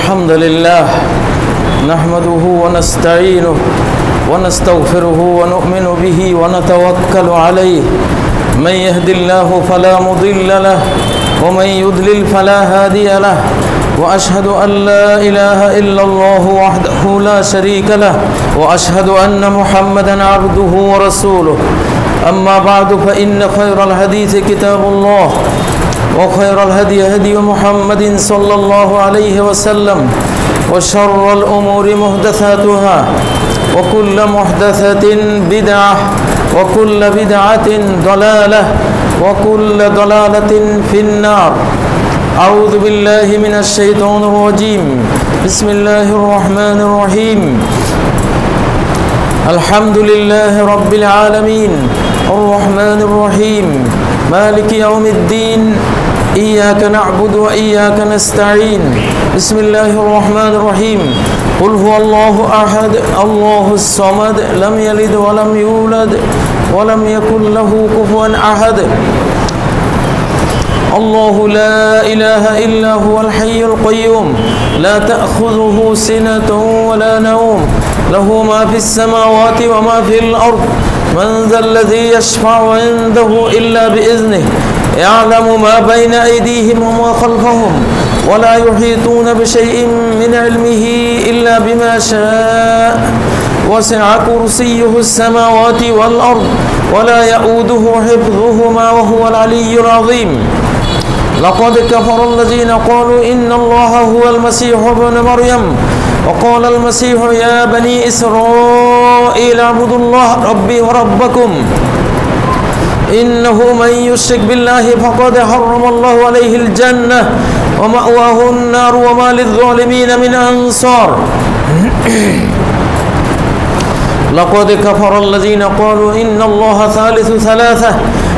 الحمد لله نحمده ونستعينه ونستغفره ونؤمن به ونتوكل عليه من يهد الله فلا مضل له ومن يضلل فلا هادي له وأشهد أن لا إله إلا الله وحده لا شريك له وأشهد أن محمدا عبده ورسوله أما بعد فإن خير الحديث كتاب الله وخير الهدي هدي محمد صلى الله عليه وسلم وشر الأمور محدثاتها وكل محدثة بدعة وكل بدعة ضلالة وكل ضلالة في النار. أعوذ بالله من الشيطان الرجيم. بسم الله الرحمن الرحيم. الحمد لله رب العالمين الرحمن الرحيم مالك يوم الدين إياك نعبد وإياك نستعين. بسم الله الرحمن الرحيم. قل هو الله أحد الله الصمد لم يلد ولم يولد ولم يكن له كفوا أحد. الله لا إله إلا هو الحي القيوم لا تأخذه سنة ولا نوم له ما في السماوات وما في الأرض من ذا الذي يشفع عنده إلا بإذنه يعلم ما بين أيديهم وما خلفهم ولا يحيطون بشيء من علمه إلا بما شاء وسع كرسيه السماوات والأرض ولا يؤوده حفظهما وهو العلي العظيم. لقد كفر الذين قالوا إن الله هو المسيح ابن مريم وقال المسيح يا بني إسرائيل اعبدوا الله ربي وربكم إنه من يشرك بالله فقد حرم الله عليه الجنة ومأواه النار وما للظالمين من أنصار. لقد كفر الذين قالوا إن الله ثالث ثلاثة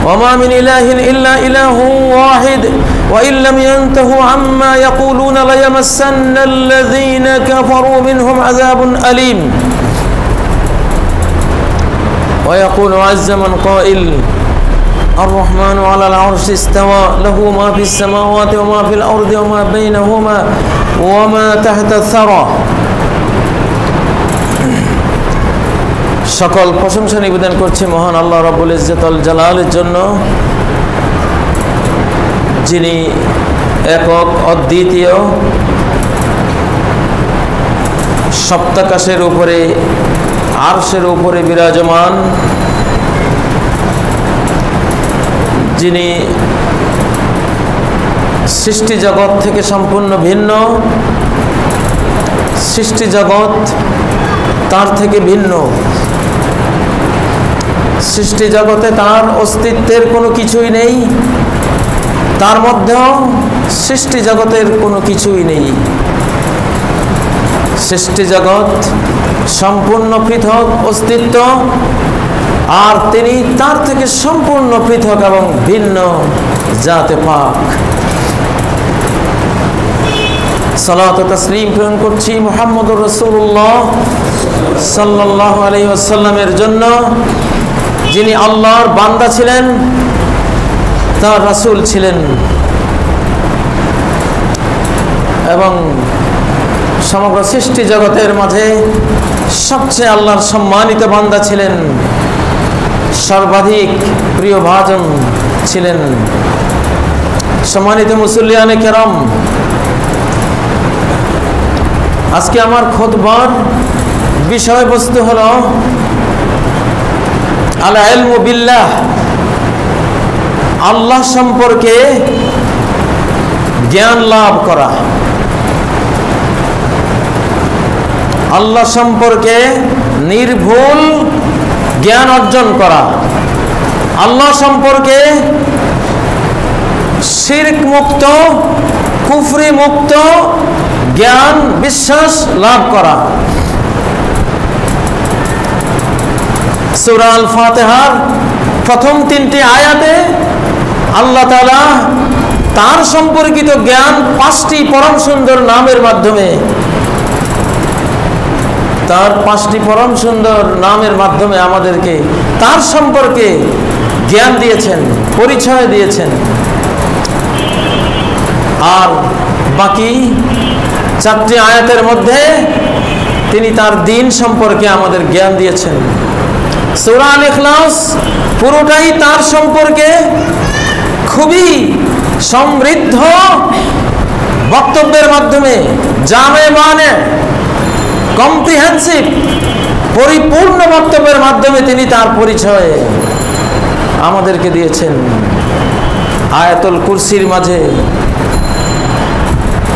وما من إله إلا إله واحد وإن لم ينتهوا عما يقولون ليمسن الذين كفروا منهم عذاب أليم. ويقول عز من قائل الرحمن على العرش استوى له ما في السماوات وما في الأرض وما بينهما وما تحت الثرى. সকল প্রশংসা নিবেদন করছি মহান আল্লাহ রাব্বুল ইজ্জত আল জালালের জন্য, যিনি একক অদ্বিতীয়, সপ্তাকাশের উপরে আরশের উপরে বিরাজমান, যিনি সৃষ্টি জগৎ থেকে সম্পূর্ণ ভিন্ন, সৃষ্টি জগৎ তার থেকে ভিন্ন, সৃষ্টি জগতে তার অস্তিত্বের কোনো কিছুই নেই, তার মধ্যেও সৃষ্টি জগতের কোনো কিছুই নেই। সৃষ্টি জগৎ সম্পূর্ণ পৃথক অস্তিত্ব, আর তিনি তার থেকে সম্পূর্ণ পৃথক এবং ভিন্ন জাতে পাক। সালাত ও তাসলিম প্রেরণ করছি মুহাম্মদুর রাসূলুল্লাহ সাল্লাল্লাহু আলাইহি ওয়াসাল্লামের জন্য, যিনি আল্লাহর বান্দা ছিলেন, তার রাসূল ছিলেন এবং সমগ্র সৃষ্টি জগতের মাঝে সবচেয়ে আল্লাহর সম্মানিত বান্দা ছিলেন, সর্বাধিক প্রিয় ভাজন ছিলেন। সম্মানিত মুসল্লিয়ানে কেরাম, আজকে আমার খুতবার বিষয়বস্তু হলো আল ইলমু বিল্লাহ, আল্লাহ সম্পর্কে জ্ঞান লাভ করা, আল্লাহ সম্পর্কে নির্ভুল জ্ঞান অর্জন করা, আল্লাহ সম্পর্কে শিরক মুক্ত, কুফরি মুক্ত জ্ঞান বিশ্বাস লাভ করা। সূরা আল ফাতিহার প্রথম 3টি আয়াতে আল্লাহ তাআলা তার সম্পর্কিত জ্ঞান 5টি পরম সুন্দর নামের মাধ্যমে, তার 5টি পরম সুন্দর নামের মাধ্যমে আমাদেরকে তার সম্পর্কে জ্ঞান দিয়েছেন, পরিচয় দিয়েছেন। আর বাকি 4টি আয়াতের মধ্যে তিনি তার দ্বীন সম্পর্কে আমাদের জ্ঞান দিয়েছেন। সূরা আল ইখলাস পুরোটাই তার সম্পর্কে খুবই সমৃদ্ধ বক্তব্যের মাধ্যমে, জামে মানে কম্প্রিহেন্সিভ পরিপূর্ণ বক্তব্যের মাধ্যমে তিনি তার পরিচয় আমাদেরকে দিয়েছেন। আয়াতুল কুরসির মাঝে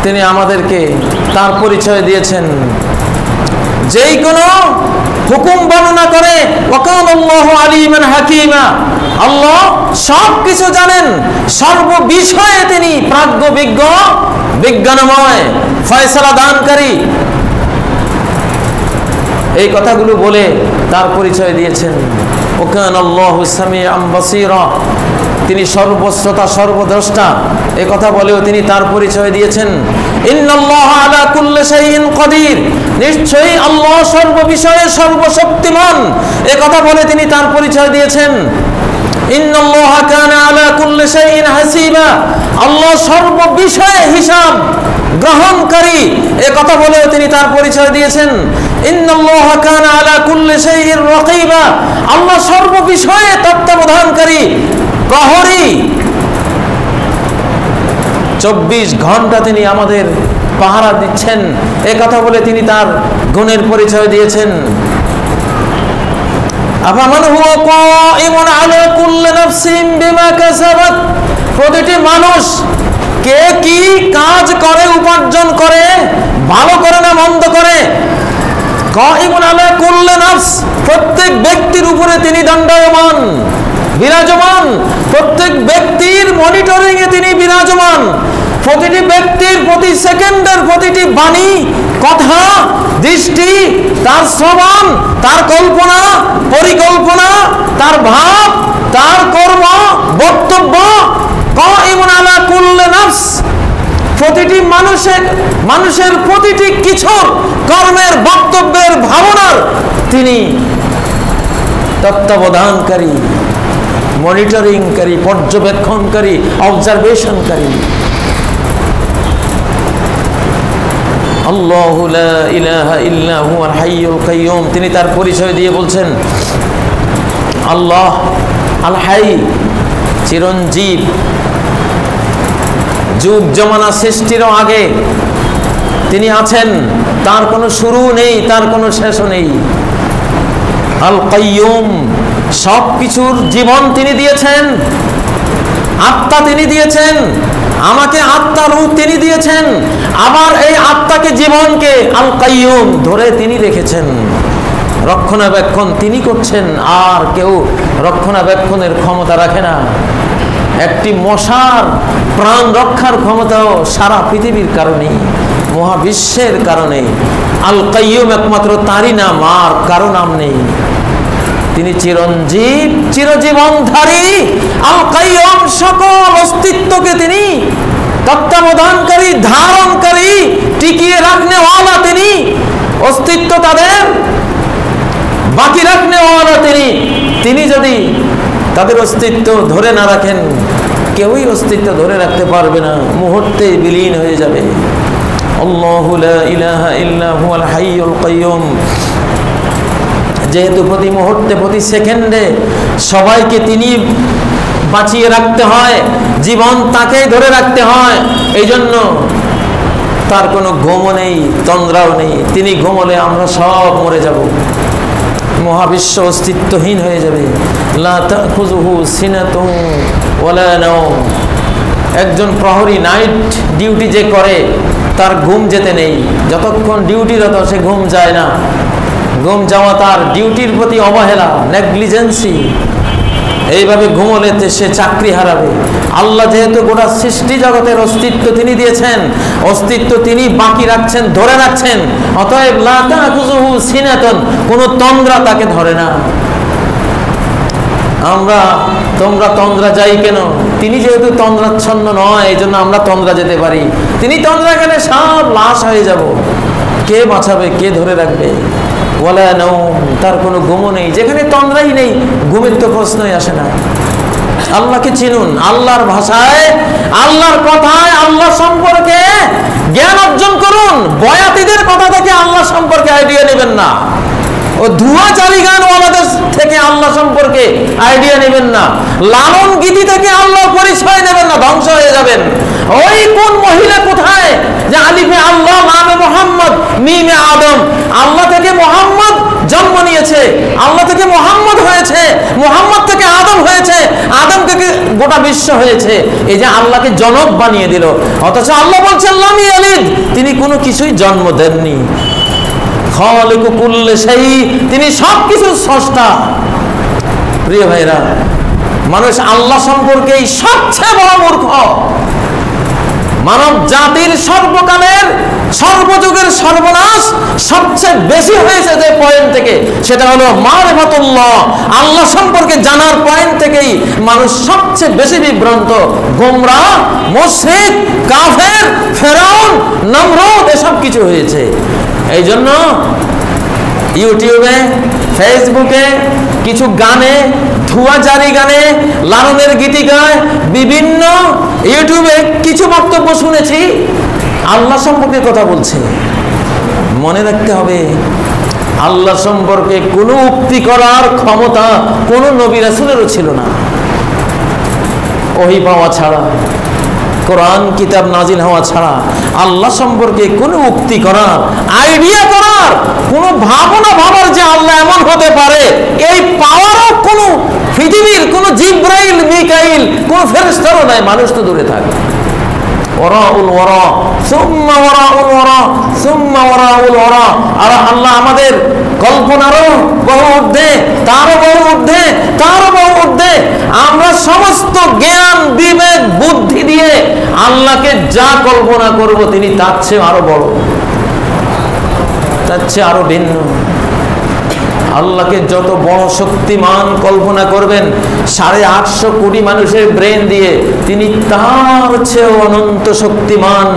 তিনি আমাদেরকে তার পরিচয় দিয়েছেন। যেই কোনো হুকুম বর্ণনা করে ওয়াকানাল্লাহু আলিমান হাকিমা, আল্লাহ সব কিছু জানেন, সর্ববিষয়ে তিনি প্রাজ্ঞ বিজ্ঞ, বিজ্ঞানময়, ফয়সালা দানকারী, এই কথাগুলো বলে তার পরিচয় দিয়েছেন। ওয়াকানাল্লাহু সামিআন বাসীরা, তিনি সর্বশ্রোতা সর্বদ্রষ্টা, এই কথা বলেও তিনি তার পরিচয় দিয়েছেন। ইন্নাল্লাহা আলা কুল্লি শাইইন কাদির, নিশ্চয়ই আল্লাহ সর্ববিষয়ে সর্বশক্তিমান, এই কথা বলে তিনি তার পরিচয় দিয়েছেন। ইন্নাল্লাহা কানা আলা কুল্লি শাইইন হাসিবা, আল্লাহ সর্ববিষয়ে হিসাব গ্রহণকারী, এই কথা বলেও তিনি তার পরিচয় দিয়েছেন। ইন্নাল্লাহা কানা আলা কুল্লি শাইইন রাকিবা, আল্লাহ সর্ববিষয়ে তত্ত্বাবধানকারী, প্রহরী। 24 ঘন্টা তিনি আমাদের পাহারা দিচ্ছেন, এই কথা বলে তিনি তার গুণের পরিচয় দিয়েছেন। আফামান হুয়া কাইমুন আলা কুল্লি নাফসিন বিমা কাসাবাত, প্রতিটি মানুষ কে কি কাজ করে, উপার্জন করে, ভালো করে না মন্দ করে, কাইমুন আলা কুল্লি নাফস, প্রত্যেক ব্যক্তির উপরে তিনি দণ্ডায়মান, বিরাজমান, প্রত্যেক ব্যক্তির মনিটরিং এ তিনি বিরাজমান। প্রতিটি ব্যক্তির প্রতি সেকেন্ডের প্রতিটি বাণী, কথা, দৃষ্টি, তার শ্রবণ, তার কল্পনা, পরিকল্পনা, তার ভাব, তার কর্ম, বক্তব্য, কাইমুন আলা কুল্লি নাফস, প্রতিটি মানুষের প্রতিটি কিছুর কর্মের, বক্তব্যের, ভাবনার তিনি তত্ত্বাবধানকারী, মনিটরিংকারী, পর্যবেক্ষণকারী, অবজারভেশনকারী। আল্লাহু লা ইলাহা ইল্লা হুয়াল হাইয়ুল কাইয়ুম, তিনি তার পরিচয় দিয়ে বলছেন আল্লাহ আল হাই, চিরঞ্জীব, যুগ জমানা সৃষ্টিরও আগে তিনি আছেন, তার কোনো শুরু নেই, তার কোনো শেষও নেই। আল কাইয়ুম, সব কিছুর জীবন তিনি দিয়েছেন, আত্মা তিনি দিয়েছেন, আমাকে আত্মা রূপ তিনি দিয়েছেন, আবার এই আত্মাকে, জীবনকে আল কাইয়ুম ধরে তিনি রেখেছেন, রক্ষণাবেক্ষণ তিনি করছেন, আর কেউ রক্ষণাবেক্ষণের ক্ষমতা রাখে না। একটি মশার প্রাণ রক্ষার ক্ষমতাও সারা পৃথিবীর কারণে, মহাবিশ্বের কারণে। আল কাইয়ুম একমাত্র তারই নাম, আর কারো নাম নেই। তিনি চিরঞ্জীব, চিরজীবনধারী। আল কাইয়ুম, সকল অস্তিত্বকে তিনি তত্ত্বাবধানকারী, ধারণকারী, টিকিয়ে রাখনেওয়ালা তিনি, অস্তিত্ব তাদের বাকি রাখনেওয়ালা তিনি। তিনি যদি তাদের অস্তিত্ব ধরে না রাখেন, কেউই অস্তিত্ব ধরে রাখতে পারবে না, মুহূর্তে বিলীন হয়ে যাবে। আল্লাহু লা ইলাহা ইল্লা হুয়াল হাইয়ুল কাইয়ুম, যেহেতু প্রতি মুহূর্তে, প্রতি সেকেন্ডে সবাইকে তিনি বাঁচিয়ে রাখতে হয়, জীবন তাকেই ধরে রাখতে হয়, এই জন্য তার কোনো ঘুমও নেই, তন্দ্রাও নেই। তিনি ঘুমলে আমরা সব মরে যাব, মহাবিশ্ব অস্তিত্বহীন হয়ে যাবে। লা তাখুযুহু সিনাতুন ওয়ালা নাওম, একজন প্রহরী নাইট ডিউটি যে করে, তার ঘুম যেতে নেই, যতক্ষণ ডিউটিরত সে ঘুম যায় না। ঘুম যাওয়া তার ডিউটির প্রতি অবহেলা, নেগলিজেন্সি। এইভাবে ঘুমোলেতে সে চাকরি হারাবে। আল্লাহ যেহেতু গোটা সৃষ্টি জগতের অস্তিত্ব তিনি দিয়েছেন, অস্তিত্ব তিনি বাকি রাখছেন, ধরে রাখছেন, অতএব লা তাখুযুহু সিনাতুন, কোনো তন্দ্রা তাকে ধরে না। তোমরা তন্দ্রা যাই কেন? তিনি যেহেতু তন্দ্রাচ্ছন্ন নয়, এই জন্য আমরা তন্দ্রা যেতে পারি। তিনি তন্দ্রা গেলে সব লাশ হয়ে যাব, কে বাঁচাবে, কে ধরে রাখবে? ওয়ালা নাওম, তার কোনো ঘুমও নেই। যেখানে তন্দ্রাই নেই, ঘুমের তো প্রশ্নই আসে না। আল্লাহকে চিনুন, আল্লাহর ভাষায়, আল্লাহর কথায়, আল্লাহ সম্পর্কে জ্ঞান অর্জন করুন। বয়াতিদের কথা থেকে আল্লাহ সম্পর্কে আইডিয়া নেবেন না, ও ধুয়াচারী গানওয়ালাদের থেকে আল্লাহ সম্পর্কে আইডিয়া নেবেন না, লালন গীতি থেকে আল্লাহর পরিচয় নেবেন না, ধ্বংস হয়ে যাবেন। ওই কোন মহিলা কোথায় যে আলিফে আল্লাহ লামে মোহাম্মদ মিমে আদম, আল্লাহ থেকে মোহাম্মদ জন্ম নিয়েছে, আল্লাহ থেকে মোহাম্মদ হয়েছে, মোহাম্মদ থেকে আদম হয়েছে, আদম থেকে গোটা বিশ্ব হয়েছে, এই যে আল্লাহকে জনক বানিয়ে দিল। অথচ আল্লাহ বলছেন লাম ইয়ালিদ, তিনি কোনো কিছুই জন্ম দেননি। খালিকু কুল্লি শাই, তিনি সবকিছুর স্রষ্টা। প্রিয় ভাইরা, মানুষ আল্লাহ সম্পর্কেই সবচেয়ে বড় মূর্খ। মানব জাতির সর্বকালের সর্বযুগের সর্বনাশ সবচেয়ে বেশি হয়েছে যে পয়েন্ট থেকে, সেটা হলো মারিফাতুল্লাহ, আল্লাহ সম্পর্কে জানার পয়েন্ট থেকেই মানুষ সবচেয়ে বেশি বিভ্রান্ত, গোমরাহ, মুশরিক, কাফের, ফেরাউন, নমরুদ এসব কিছু হয়েছে। এই জন্য ইউটিউবে, ফেসবুকে, কিছু গানে, ধুয়াচারী গানে, লালনের গীতি গায়, বিভিন্ন ইউটিউবে কিছু বক্তব্য শুনেছি আল্লাহ সম্পর্কে কথা বলছে। মনে রাখতে হবে, আল্লাহ সম্পর্কে কোনো উক্তি করার ক্ষমতা কোনো নবী রাসূলেরও ছিল না। ওহী পাওয়া ছাড়া, কোরআন কিতাব নাজিল হওয়া ছাড়া আল্লাহ সম্পর্কে কোনো উক্তি করার, আইডিয়া করার, কোনো ভাবনা ভাবার যে আল্লাহ এমন হতে পারে, এই পাওয়ারও কোনো পৃথিবীর কোনো জিব্রাইল, মিকাইল, কোনো ফেরেশতারও নাই, মানুষ তো দূরে থাকে। ওয়ারাউল ওয়ারা সুম্মা ওয়ারাউল ওয়ারা সুম্মা ওয়ারাউল ওয়ারা। আর আল্লাহ আমাদের কল্পনারও বহু ঊর্ধ্বে, তারও বহু ঊর্ধ্বে, তারও বহু ঊর্ধ্বে। আমরা সমস্ত জ্ঞান, বিবেক, বুদ্ধি দিয়ে আল্লাহকে যা কল্পনা করব, তিনি তার চেয়ে আরো বড়, তার চেয়ে আরো ভিন্ন। আল্লাহকে যত বড় শক্তিমান কল্পনা করবেন, 850 কোটি মানুষের ব্রেন দিয়ে, তিনি তার চেয়েও অনন্ত শক্তিমান,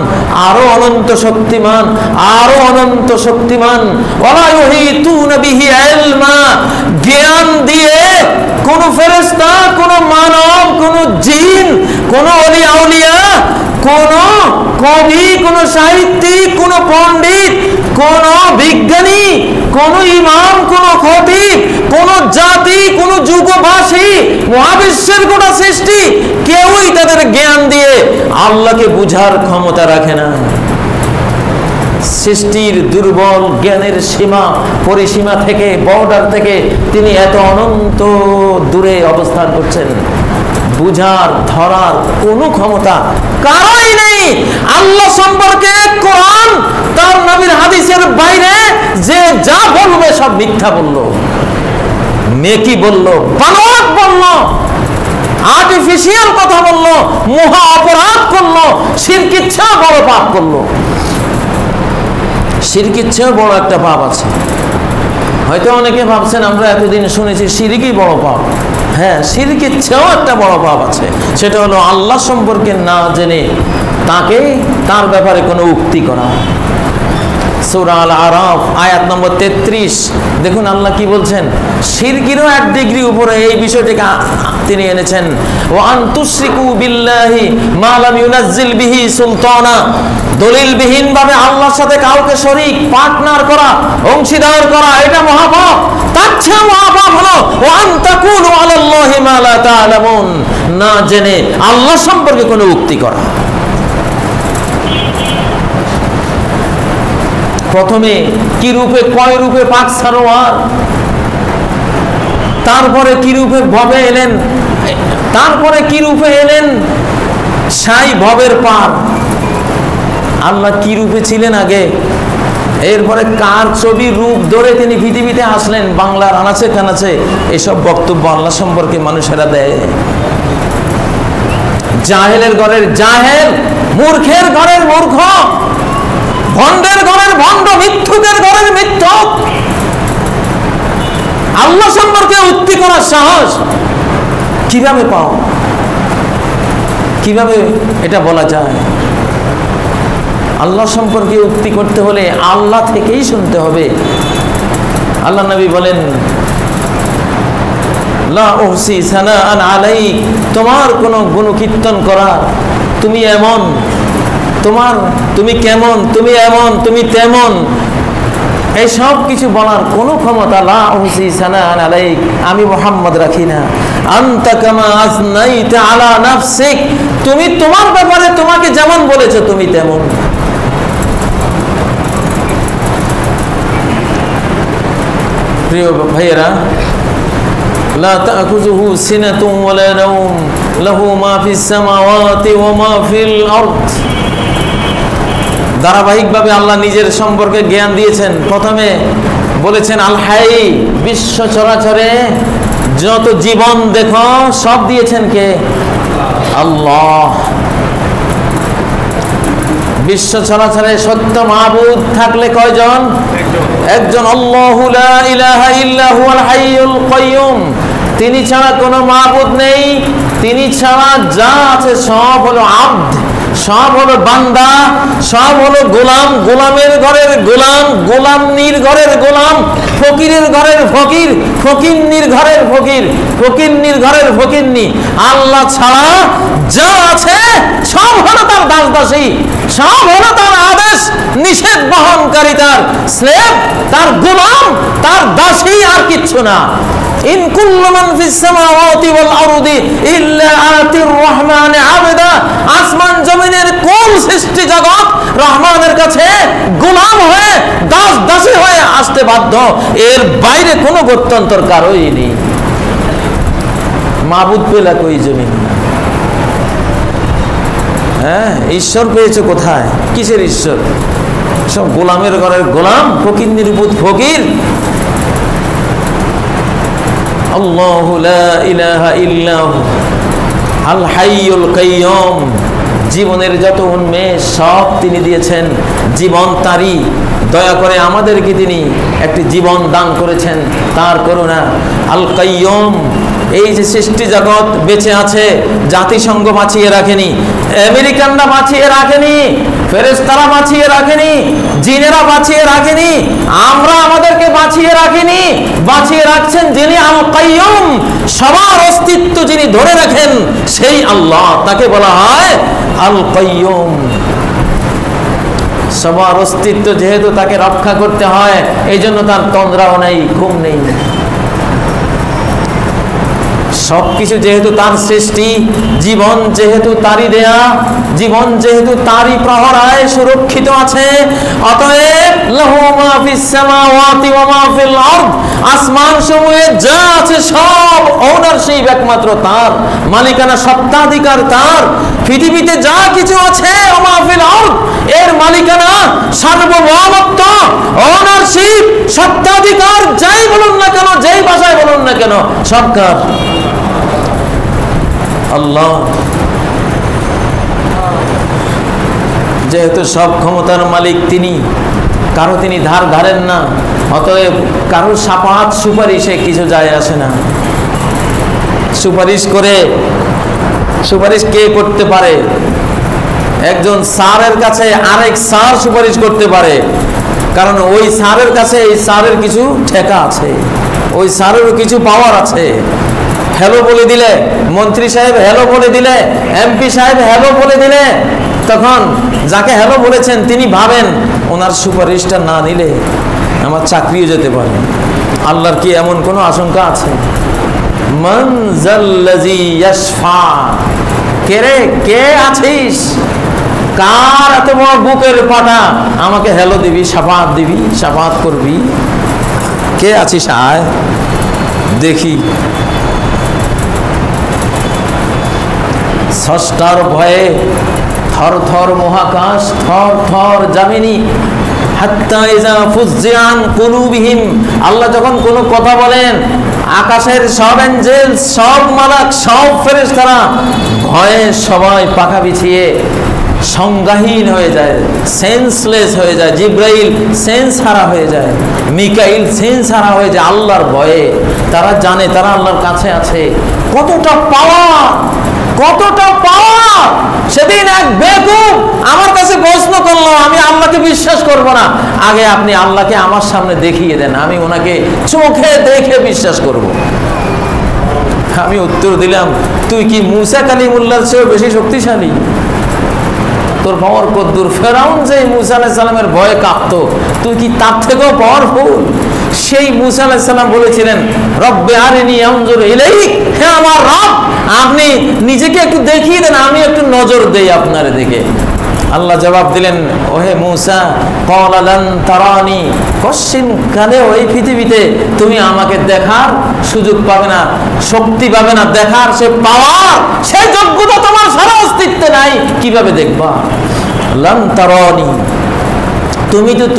আরো অনন্ত শক্তিমান, আরো অনন্ত শক্তিমান। ওয়ালা ইউহিতুনা বিহি ইলমা, জ্ঞান দিয়ে কোন ফেরেশতা, কোন মানব, কোন জিন, কোন ওলি আউলিয়া, কোন কবি, কোন সাহিত্যিক, কোন পণ্ডিত, কোন বিজ্ঞানী, কোন ইমাম, কোন খতিব, কোন জাতি, কোন যুগবাসী, মহাবিশ্বের গোটা সৃষ্টি, কেউই তাদের জ্ঞান দিয়ে আল্লাহকে বুঝার ক্ষমতা রাখে না। সৃষ্টির দুর্বল জ্ঞানের সীমা, পরিসীমা থেকে, বর্ডার থেকে তিনি এত অনন্ত দূরে অবস্থান করছেন। বুঝার, ধরার কোনো ক্ষমতা কারোই নেই। আল্লাহ সম্পর্কে কোরআন তার নবীর হাদিসের বাইরে যে যা বলবে সব মিথ্যা বলল, নেকি বলল, বানোয়াট বলল, আর্টিফিশিয়াল কথা বলল, মহা অপরাধ করলো, শিরকির চেয়েও বড় পাপ করলো। শিরকির চেয়েও বড় একটা পাপ আছে। হয়তো অনেকে ভাবছেন আমরা এতদিন শুনেছি শিরকই বড় পাপ। হ্যাঁ, শিরকের চেয়েও একটা বড় পাপ আছে, সেটা হলো আল্লাহ সম্পর্কে না জেনে তাকে, তার ব্যাপারে কোনো উক্তি করা। সূরা আল আরাফ আয়াত নম্বর 33 দেখুন আল্লাহ কি বলছেন। শিরকিরও এক ডিগ্রি উপরে এই বিষয়টিকে তিনি এনেছেন। ওয়া আন তুশরিকু বিল্লাহি মা লাম ইউনাজ্জিল বিহি সুলতানা, দলিলবিহীন ভাবে আল্লাহর সাথে কাউকে শরীক, পার্টনার করা, অংশীদার করা, এটা মহাপাপ। তার চেয়ে মহাপাপ হলো ওয়া আন তাকুলু আলাল্লাহি মা লা তা'লামুন, না জেনে আল্লাহ সম্পর্কে কোনো উক্তি করা। প্রথমে কি রূপে, কয় রূপে পাক সারোয়ার, তারপরে কি রূপে ভবে এলেন, তারপরে কি রূপে এলেন সাই ভবের পার। আল্লাহ কি রূপে ছিলেন আগে, এরপরে কার ছবি রূপ ধরে তিনি পৃথিবীতে আসলেন, বাংলার আনাচে কানাচে এসব বক্তব্য আল্লাহ সম্পর্কে মানুষেরা দেয়। জাহেলের ঘরের জাহেল, মূর্খের ঘরের মূর্খ, ভণ্ডের ঘরের ভণ্ড, মিথ্যুকের ঘরের মিথ্যুক। আল্লাহ সম্পর্কে উক্তি করার সাহস কিভাবে পাও, কিভাবে এটা বলা যায়? আল্লাহ সম্পর্কে উক্তি করতে হলে আল্লাহ থেকেই শুনতে হবে। আল্লাহ নবী বলেন লা উহসি সানাআন আলাইক, তোমার কোনো গুণকীর্তন করা, তুমি এমন, তুমি কেমন, তুমি এমন, তুমি তেমন, এই সব কিছু বলার কোনো ক্ষমতা লা উহসি সানাআন আলাইক আমি মুহাম্মদ রাখি না। আনতা কামা আসনাইতা আলা নাফসিক, তুমি তোমার ব্যাপারে তোমাকে যেমন বলেছো তুমি তেমন। প্রিয় ভাইয়েরা, লা তাখুযুহু সিনাতুন ওয়ালা নাওম লাহু মা ফিস সামাওয়াতি ওয়া মা ফিল আরদ। ধারাবাহিকভাবে আল্লাহ নিজের সম্পর্কে জ্ঞান দিয়েছেন। প্রথমে বলেছেন আল হাই, বিশ্ব চরাচরে যত জীবন দেখো সব দিয়েছেন কে? আল্লাহ। বিশ্ব চরাচরে সত্য মাবুদ থাকলে কয়জন? একজন, আল্লাহু লা ইলাহা ইল্লা হুয়াল হাইয়ুল কাইয়ুম, তিনি ছাড়া কোনো মাবুদ নেই, তিনি ছাড়া যা আছে সব হলো আব্দ, সব হলো বান্দা, সব হলো গোলাম, গোলামের ঘরের গোলাম, গোলামনির ঘরের গোলাম, ফকিরের ঘরের ফকির, ফকিন্নির ঘরের ফকির, ফকিন্নির ঘরের ফকিন্নি। আল্লাহ ছাড়া যা আছে সব হলো তার দাস দাসী, সব হলো তার আদেশ নিষেধ বহনকারী, তার স্লেভ, তার গোলাম, তার দাসী, আর কিচ্ছু না। ইন কুল্লু মান ফিস সামাওয়াতি ওয়াল আরদি ইল্লা আতির রহমানি আবদা, আসমান জমিনের কোন সৃষ্টি জগৎ রহমানের কাছে গোলাম হয়ে, দাস দাসী হয়ে আসতে বাধ্য, এর বাইরে কোনো গত্যন্তর কারোই নেই। মাবুদ পেলা কই জমিন? হ্যাঁ, ঈশ্বর পেয়েছে কোথায়? কিসের ঈশ্বর? সব গোলামের ঘরের গোলাম, ফকির নির্বুত ফকির। আল্লাহু লা ইলাহা ইল্লাহু আল হাইয়ুল কাইয়ুম, জীবনের যত উন্মেষ সব তিনি দিয়েছেন, জীবন তারই। দয়া করে আমাদেরকে তিনি একটি জীবন দান করেছেন, তার করুণা। আল কাইয়ুম, এই যে সৃষ্টি জগৎ বেঁচে আছে, জাতিসংঘ বাঁচিয়ে রাখেনি, আমেরিকানরা বাঁচিয়ে রাখেনি, ফেরেশতারা বাঁচিয়ে রাখেনি, জিনেরা বাঁচিয়ে রাখেনি, আমরা আমাদেরকে বাঁচিয়ে রাখিনি, বাঁচিয়ে রাখছেন যিনি আল কাইয়ুম, সবার অস্তিত্ব যিনি ধরে রাখেন সেই আল্লাহ, তাকে বলা হয় আল কাইয়ুম। সবার অস্তিত্ব যেহেতু তাকে রক্ষা করতে হয়, এই জন্য তার তন্দ্রাও নেই, ঘুম নেই। সবকিছু যেহেতু তার সৃষ্টি, জীবন যেহেতু তারই দেয়া, জীবন যেহেতু তারই প্রহরায় সুরক্ষিত আছে, অতএব লাহু মা ফিস সামাওয়াতি ওয়া মা ফিল আরদ, আসমান সমূহে যা আছে সব ওনারশিপ একমাত্র তার, মালিকানা সত্ত্বাধিকার তার। পৃথিবীতে যা কিছু আছে ওয়া মা ফিল আরদ, এর মালিকানা, সার্বভৌমত্ব, ওনারশিপ, সত্ত্বাধিকার যাই বলুন না কেন, যেই ভাষায় বলুন না কেন, সব কার? আল্লাহ। যেহেতু সব ক্ষমতার মালিক তিনি, কারো তিনি ধার ধারেন না, অতএব কারো শাফাআত সুপারিশে কিছু যায় আসে না। সুপারিশ কে করতে পারে? একজন স্যারের কাছে আরেক স্যার সুপারিশ করতে পারে, কারণ ওই স্যারের কাছে এই স্যারের কিছু ঠেকা আছে, ওই স্যারেরও কিছু পাওয়ার আছে। হ্যালো বলে দিলে, মন্ত্রী সাহেব হ্যালো বলে দিলে, এমপি সাহেব হ্যালো বলে দিলে, তখন যাকে হ্যালো বলেছেন তিনি ভাবেন ওনার সুপারিশটা না নিলে আমার চাকরিও যেতে পারে। আল্লাহর কি এমন কোনো আশঙ্কা আছে? মান যাল্লাযী ইয়াশফা, কে রে, কে আছিস, কার এত বড় বুকের পাটা, আমাকে হ্যালো দিবি, শাফাআত দিবি, শাফাআত করবি? কে আছিস, আয় দেখি। স্রষ্টার ভয়ে থর থর মহাকাশ, থর থর জামিনি, হাত্তা ইযা ফুজ্জিআন কুলুবিহিম, আল্লাহ যখন কোনো কথা বলেন, আকাশের সব এঞ্জেল, সব মালাক, সব ফেরেশতারা ভয়ে সবাই পাখা বিছিয়ে সংজ্ঞাহীন হয়ে যায়, সেন্সলেস হয়ে যায়। জিব্রাইল সেন্স হারা হয়ে যায়, মিকাইল সেন্স হারা হয়ে যায় আল্লাহর ভয়ে। তারা জানে তারা আল্লাহর কাছে আছে। কতটা পাওয়ার, কতটা পাওয়ার! সেদিন এক বেকুব আমার কাছে প্রশ্ন করলো, আমি আল্লাহকে বিশ্বাস করব না, আগে আপনি আল্লাহকে আমার সামনে দেখিয়ে দেন, আমি ওনাকে চোখে দেখে বিশ্বাস করব। আমি উত্তর দিলাম, তুই কি মুসা কালিমুল্লাহর চেয়েও বেশি শক্তিশালী? তোর পাওয়ার কদ্দুর? ফেরাউন যে মুসা আলাইহিস সালামের ভয়ে কাঁপতো, তুই কি তার থেকেও পাওয়ারফুল? সেই মুসা আলাইহিস সালাম বলেছিলেন, রব্বে আরিনি আনজুর ইলাইক, হে আমার রব, আপনি নিজেকে একটু দেখিয়ে দেন, আমি একটু নজর দেই আপনার দিকে। আল্লাহ জবাব দিলেন, ওহে মুসা, ক্বালা লান তারানি, কশিন কালে ওই পৃথিবীতে তুমি আমাকে দেখার সুযোগ পাবে না, শক্তি পাবে না, দেখার সে পাওয়ার, সেই যোগ্যতা তোমার সারা অস্তিত্বে নাই, কিভাবে দেখবা? লান তারানি,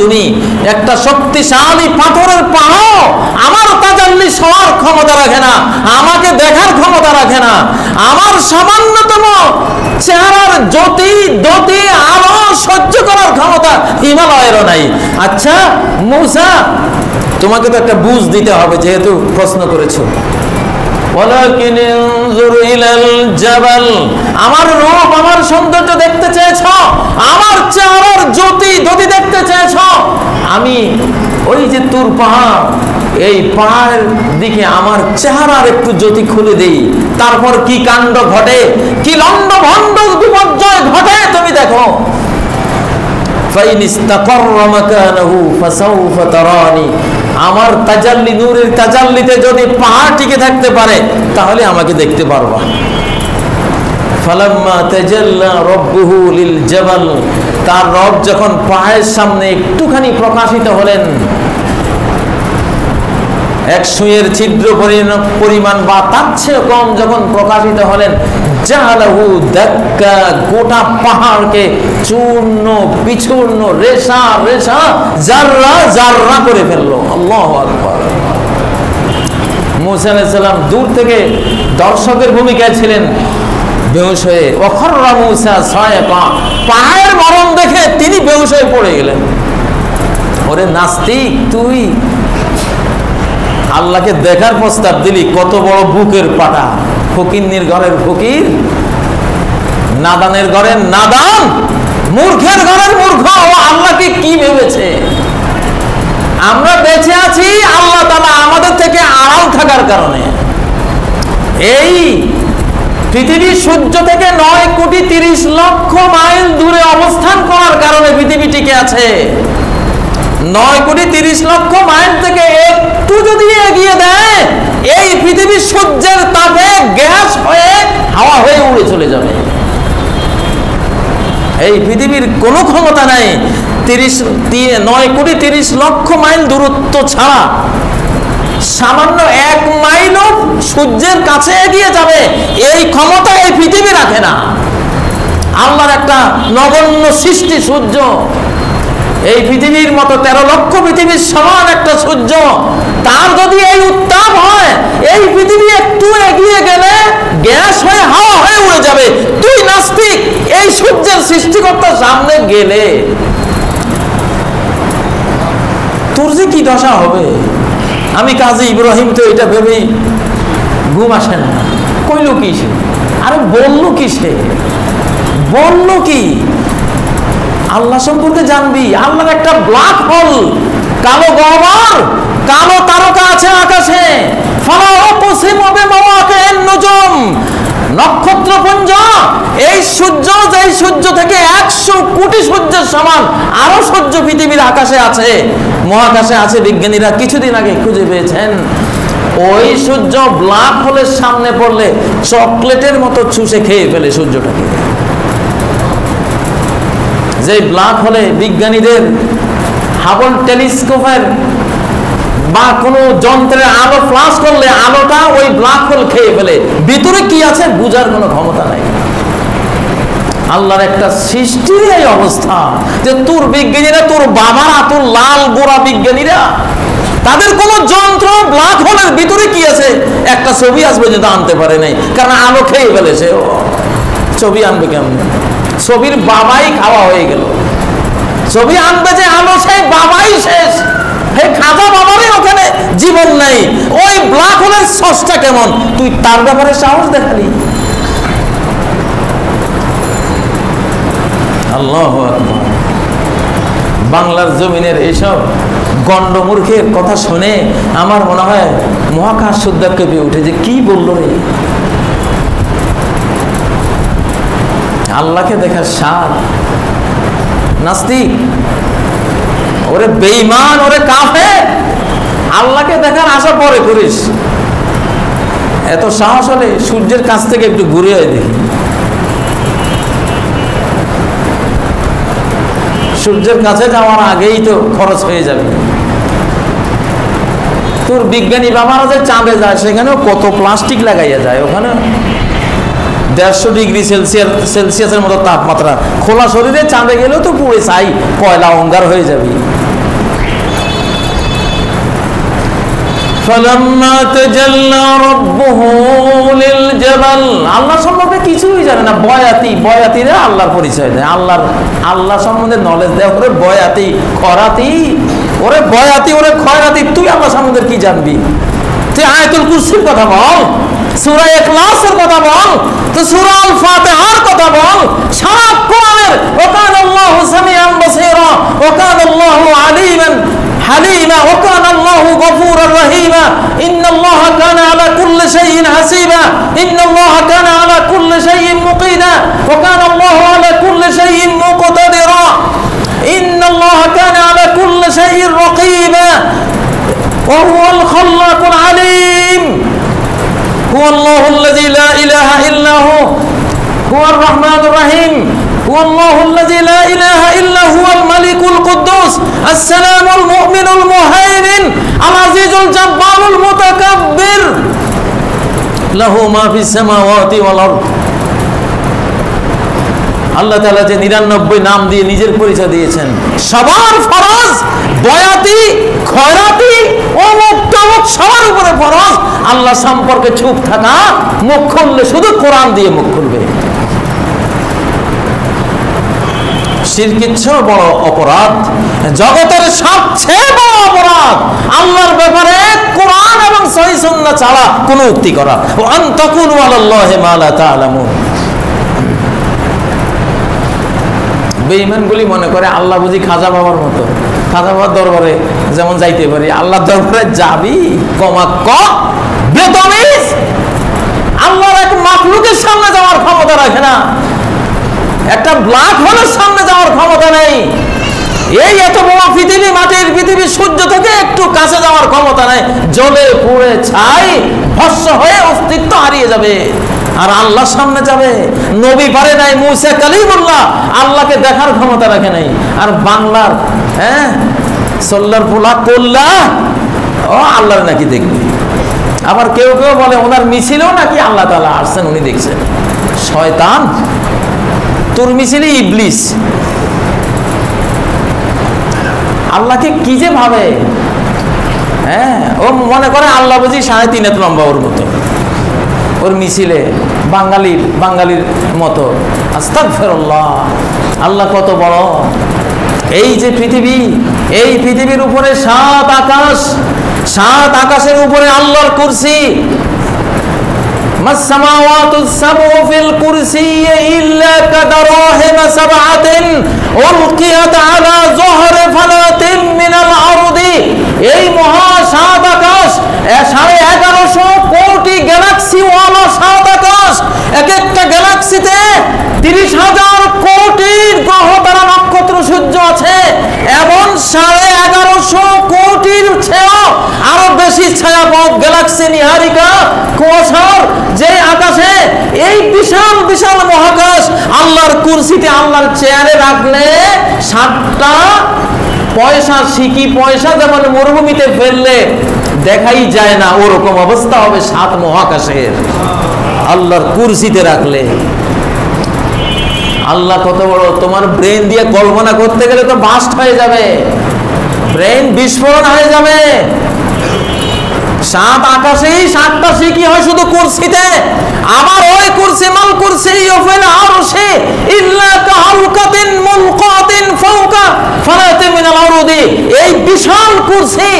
তুমি একটা শক্তিশালী পাথরের পাহাড়, আমার তাজাল্লি সওয়ার ক্ষমতা রাখে না, আমাকে দেখার ক্ষমতা রাখে না, আমার সামান্যতম চেহারার জ্যোতি আলো সহ্য করার ক্ষমতা হিমালয়েরও নাই। আচ্ছা মুসা, তোমাকে তো একটা বুঝ দিতে হবে, যেহেতু প্রশ্ন করেছো। ওয়ালাকিন ইনজুর ইলাল জাবাল, আমার রূপ, আমার সৌন্দর্য দেখতে চেয়েছো, আমার চেহারার জ্যোতি দেখতে চেয়েছো, আমি ওই যে তুর পাহাড়, এই পাহাড়ের দিকে আমার চেহারার একটু জ্যোতি খুলে দেই, তারপর কি কাণ্ড ঘটে, কি লন্ড ভন্ড বিপর্যয় ঘটে তুমি দেখো। ফাইন ইস্তাকাররা মাকানাহু ফাসাউফা তারানি, আমার তাজাল্লি, নূরের তাজাল্লিতে যদি পাহাড় টিকে থাকতে পারে তাহলে আমাকে দেখতে পারবা। ফালাম্মা তাজাল্লা রাব্বুহু লিল জাবাল, তার রব যখন পাহাড়ের সামনে একটুখানি প্রকাশিত হলেন, এক সুইয়ের ছিদ্র পরিমাণ বা তার চেয়ে কম যখন প্রকাশিত হলেন, জালাহু দাক্কা, গোটা পাহাড়কে চূর্ণ বিচূর্ণ, রেশা জাররা করে ফেললো। আল্লাহু আকবার। মুসা আলাইহিস সালাম দূর থেকে দর্শকের ভূমিকায় ছিলেন, বেহুশ হয়ে ওয়াখররা মুসা সায়কা, পাহাড়ের মরণ দেখে তিনি বেহুশ হয়ে পড়ে গেলেন। ওরে নাস্তিক, তুই আল্লাহকে দেখার প্রস্তাব দিলি, কত বড় বুকের পাটা, ফকিন্নির ঘরের ফকির, নাদানের ঘরের নাদান, মূর্খের ঘরের মূর্খ। ও আল্লাহকে কি ভেবেছে? আমরা বেঁচে আছি আল্লাহ তাআলা আমাদের থেকে আড়াল থাকার কারণে। এই পৃথিবী সূর্য থেকে 9,30,00,000 মাইল দূরে অবস্থান করার কারণে পৃথিবী টিকে আছে। 9,30,00,000 মাইল থেকে একটু যদি এগিয়ে দেয়, এই পৃথিবী সূর্যের তাপে গ্যাস হয়ে হাওয়া হয়ে উড়ে চলে যাবে। এই পৃথিবীর কোনো ক্ষমতা নাই 9,30,00,000 মাইল দূরত্ব ছাড়া সামান্য 1 মাইলও সূর্যের কাছে এগিয়ে যাবে, এই ক্ষমতা এই পৃথিবী রাখে না। আল্লাহর একটা নগণ্য সৃষ্টি সূর্য, এই পৃথিবীর মতো 13 লক্ষ পৃথিবীর সমান একটা সূর্য, তার যদি এই উত্তাপ হয়, এই পৃথিবী একটু এগিয়ে গেলে গ্যাস হয়ে হাওয়া হয়ে উড়ে যাবে। তুই নাস্তিক, এই সূর্যের সৃষ্টিকর্তার সামনে গেলে তোর যে কি দশা হবে। আমি কাজী ইব্রাহিম তো এটা ভেবেই ঘুম আসে না। কইল কি সে? আরে বললো কি সে? বললো কি? আল্লাহ সম্পর্কে জানবি, আল্লাহর একটা ব্ল্যাক হোল, কালো গহ্বর, কালো তারকা আছে আকাশে, নক্ষত্রপুঞ্জ। এই সূর্য, যে সূর্য থেকে 100 কোটি সূর্যের সমান আরো সূর্য পৃথিবীর আকাশে আছে, মহাকাশে আছে। বিজ্ঞানীরা কিছুদিন আগে খুঁজে পেয়েছেন, ওই সূর্য ব্ল্যাক হোলের সামনে পড়লে চকলেটের মতো চুষে খেয়ে ফেলে সূর্যটাকে। যে ব্ল্যাক হোলে বিজ্ঞানীদের হাবল টেলিস্কোপের বা কোনো যন্ত্রের আলো ফ্লাশ করলে আলোটা ওই ব্ল্যাক হোল খেয়ে ফেলে, ভিতরে কি আছে বোঝার কোনো ক্ষমতা নাই। আল্লাহর একটা সৃষ্টির এই অবস্থা যে তোর বিজ্ঞানীরা, তোর বাবারা, তোর লাল গোড়া বিজ্ঞানীরা, তাদের কোন যন্ত্র ব্ল্যাক হোলের ভিতরে কি আছে একটা ছবি আসবে যেটা আনতে পারে নাই, কারণ আলো খেয়ে ফেলেছে। ছবি আনবে কেমন? ছবির বাবাই খাওয়া হয়ে গেল। ছবি আনবে যে আলো, সেই বাবাই শেষ। এই খাজা বাবারই ওখানে জীবন নাই। ওই ব্ল্যাক হোলের সসটা কেমন, তুই তার ব্যাপারে সাহস দেখালি? আল্লাহু আকবার। বাংলার জমিনের এইসব গণ্ডমূর্খের কথা শুনে আমার মনে হয় মহাকাশ শুদ্ধা কেঁপে উঠে, যে কি বললো রে। আল্লাহকে দেখার স্বাদ। নাস্তিক, ওরে বেঈমান, ওরে কাফের, আল্লাহকে দেখার আশা পরে করিস। এত সাহস হলে সূর্যের কাছ থেকে একটু ঘুরে হয় দেখি। সূর্যের কাছে যাওয়ার আগেই তো খরচ হয়ে যাবে। তোর বিজ্ঞানী বাবারা যে চাঁদে যায় সেখানেও কত প্লাস্টিক লাগাইয়া যায়। ওখানে 150 ডিগ্রি সেলসিয়াসের মতো তাপমাত্রা, খোলা শরীরে চাঁদে গেলেও তো পুড়ে ছাই, কয়লা অঙ্গার হয়ে যাবে। আল্লাহ সম্বন্ধে কিছুই জানে না, বয়াতিরা আল্লাহর পরিচয় দেয়। আল্লাহ সম্বন্ধে নলেজ দেয়। ওরে বয়াতি, খরাতি, ওরে বয়াতি, ওরে খয়রাতি, তুই আল্লাহ সম্বন্ধে কি জানবি? তুই আয়াতুল কুরসির কথা বল, সূরা ইখলাসের কথা বল, তো সূরা আল ফাতিহার কথা বল। সারা কোরআনের ওয়াকানাল্লাহু সামিআন বাসীরা, ওয়াকানাল্লাহু আলিমান হালিমা, ওয়াকানাল্লাহু গফুরার রহিমা, ইন্নাল্লাহা কানা আলা কুল্লি শাইইন হাসিবা, ইন্নাল্লাহা কানা আলা কুল্লি শাইইন মুকিতা, ওয়াকানাল্লাহু আলা কুল্লি শাইইন মুকতাদিরা, ইন্নাল্লাহা কানা আলা কুল্লি শাইইন রাকীবা, ওয়া হুয়াল খাল্লাকুল আলিম, হুয়াল্লাহুল্লাযী লা ইলাহা ইল্লা হু, হুয়ার রহমানুর রহিম, হুয়াল্লাহুল্লাযী লা ইলাহা ইল্লা হুয়াল মালিকুল কুদ্দুস, আসসালামুল মুমিনুল মুহাইমিন, আল আজিজুল জাব্বারুল মুতাকাব্বির, লাহু মা ফিস সামাওয়াতি ওয়াল আরদ। আল্লাহ তাআলা যে 99 নাম দিয়ে নিজের পরিচয় দিয়েছেন, সবার ফরজ, বয়াতি, খয়রাতি, অমুক তমুক সবার উপরে ফরজ আল্লাহ সম্পর্কে চুপ থাকা। মুখ খুললে শুধু কোরআন দিয়ে মুখ খুলবে। শিরকের চেয়ে বড় অপরাধ, জগতের সবচেয়ে বড় অপরাধ আল্লাহর ব্যাপারে কোরআন এবং সহিহ সুন্নাহ ছাড়া কোনো উক্তি করা। ওয়া আন তাকুলু আলাল্লাহি মা লা তা'লামুন। বেঈমানগুলি মনে করে আল্লাহ বুঝি খাজা বাবার মতো, খাজা বাবার দরবারে যেমন যাইতে পারি, আল্লাহর দরবারে যাবি কমাক্ক বেতমিজ। আল্লাহর এক মাখলুকের সামনে যাওয়ার ক্ষমতা রাখে না, একটা ব্ল্যাক হোলের সামনে যাওয়ার ক্ষমতা নেই। এই এত বড় পৃথিবী, মাটির পৃথিবী, সূর্য থেকে একটু কাছে যাওয়ার ক্ষমতা নেই। জ্বলে পুড়ে ছাই ভস্ম হয়ে অস্তিত্ব হারিয়ে যাবে। আর আল্লাহর সামনে যাবে, নবী পারে নাই, মুসা কালিমুল্লাহ আল্লাহকে দেখার ক্ষমতা রাখে নাই। আর বাংলার সোল্লার পোলা কোল্লা ও আল্লাহর নাকি দেখবে। আবার কেউ কেউ বলে ওনার মিছিলেও নাকি আল্লাহ তাআলা আসছেন, উনি দেখছেন। শয়তান, তোর মিছিলে ইবলিস। আল্লাহকে কি যে ভাবে, ও মনে করে আল্লাহ বুঝি 3.5 লম্বা ওর মতো, ওর মিছিলে বাঙালির মতো। আস্তাগফিরুল্লাহ, আল্লাহ কত বড়। এই যে পৃথিবী, এই পৃথিবীর উপরে 7 আকাশ, 7 আকাশের উপরে আল্লাহর কুরসি। মাস-সামাওয়াতুস সাবউ ফিল কুরসিয়্যি ইল্লা কাদারাহিম সাবআতিন উলকিয়াত আলা যুহরি ফালাতিন মিনাল আরদি। এই মহা 7 আকাশ, 1150 কোটি গ্যালাক্সি ওয়ালা 7 আকাশ। এক একটা গ্যালাক্সিতে 30,000 কোটি গ্রহ তারা, নক্ষত্র, সূর্য আছে এবং 1150 কোটির চেয়েও আরো বেশি ছায়াপথ গ্যালাক্সি, নিহারিকা, কুয়াশার যে আকাশে এই বিশাল বিশাল মহাকাশ আল্লাহর কুরসিতে, আল্লাহর চেয়ারে রাখলে 7টা পয়সা, সিকি পয়সা যেমন মরুভূমিতে ফেললে দেখাই যায় না, ওরকম অবস্থা হবে 7 মহাকাশের আল্লাহর কুরসিতে রাখলে। আল্লাহ কত বড়, তোমার ব্রেন দিয়ে কল্পনা করতে গেলে তো বাস্ট হয়ে যাবে, ব্রেন বিস্ফোরণ হয়ে যাবে। 7 আকাশেই 7টা সিকি হয় শুধু কুরসিতে। আবার ওই কুরসি মাল কুরসি ফিল আরশি ইল্লা কাহালকাতিন মুলকাতিন ফাওকা ফালাতিন মিনাল আরদি। এই বিশাল কুরসি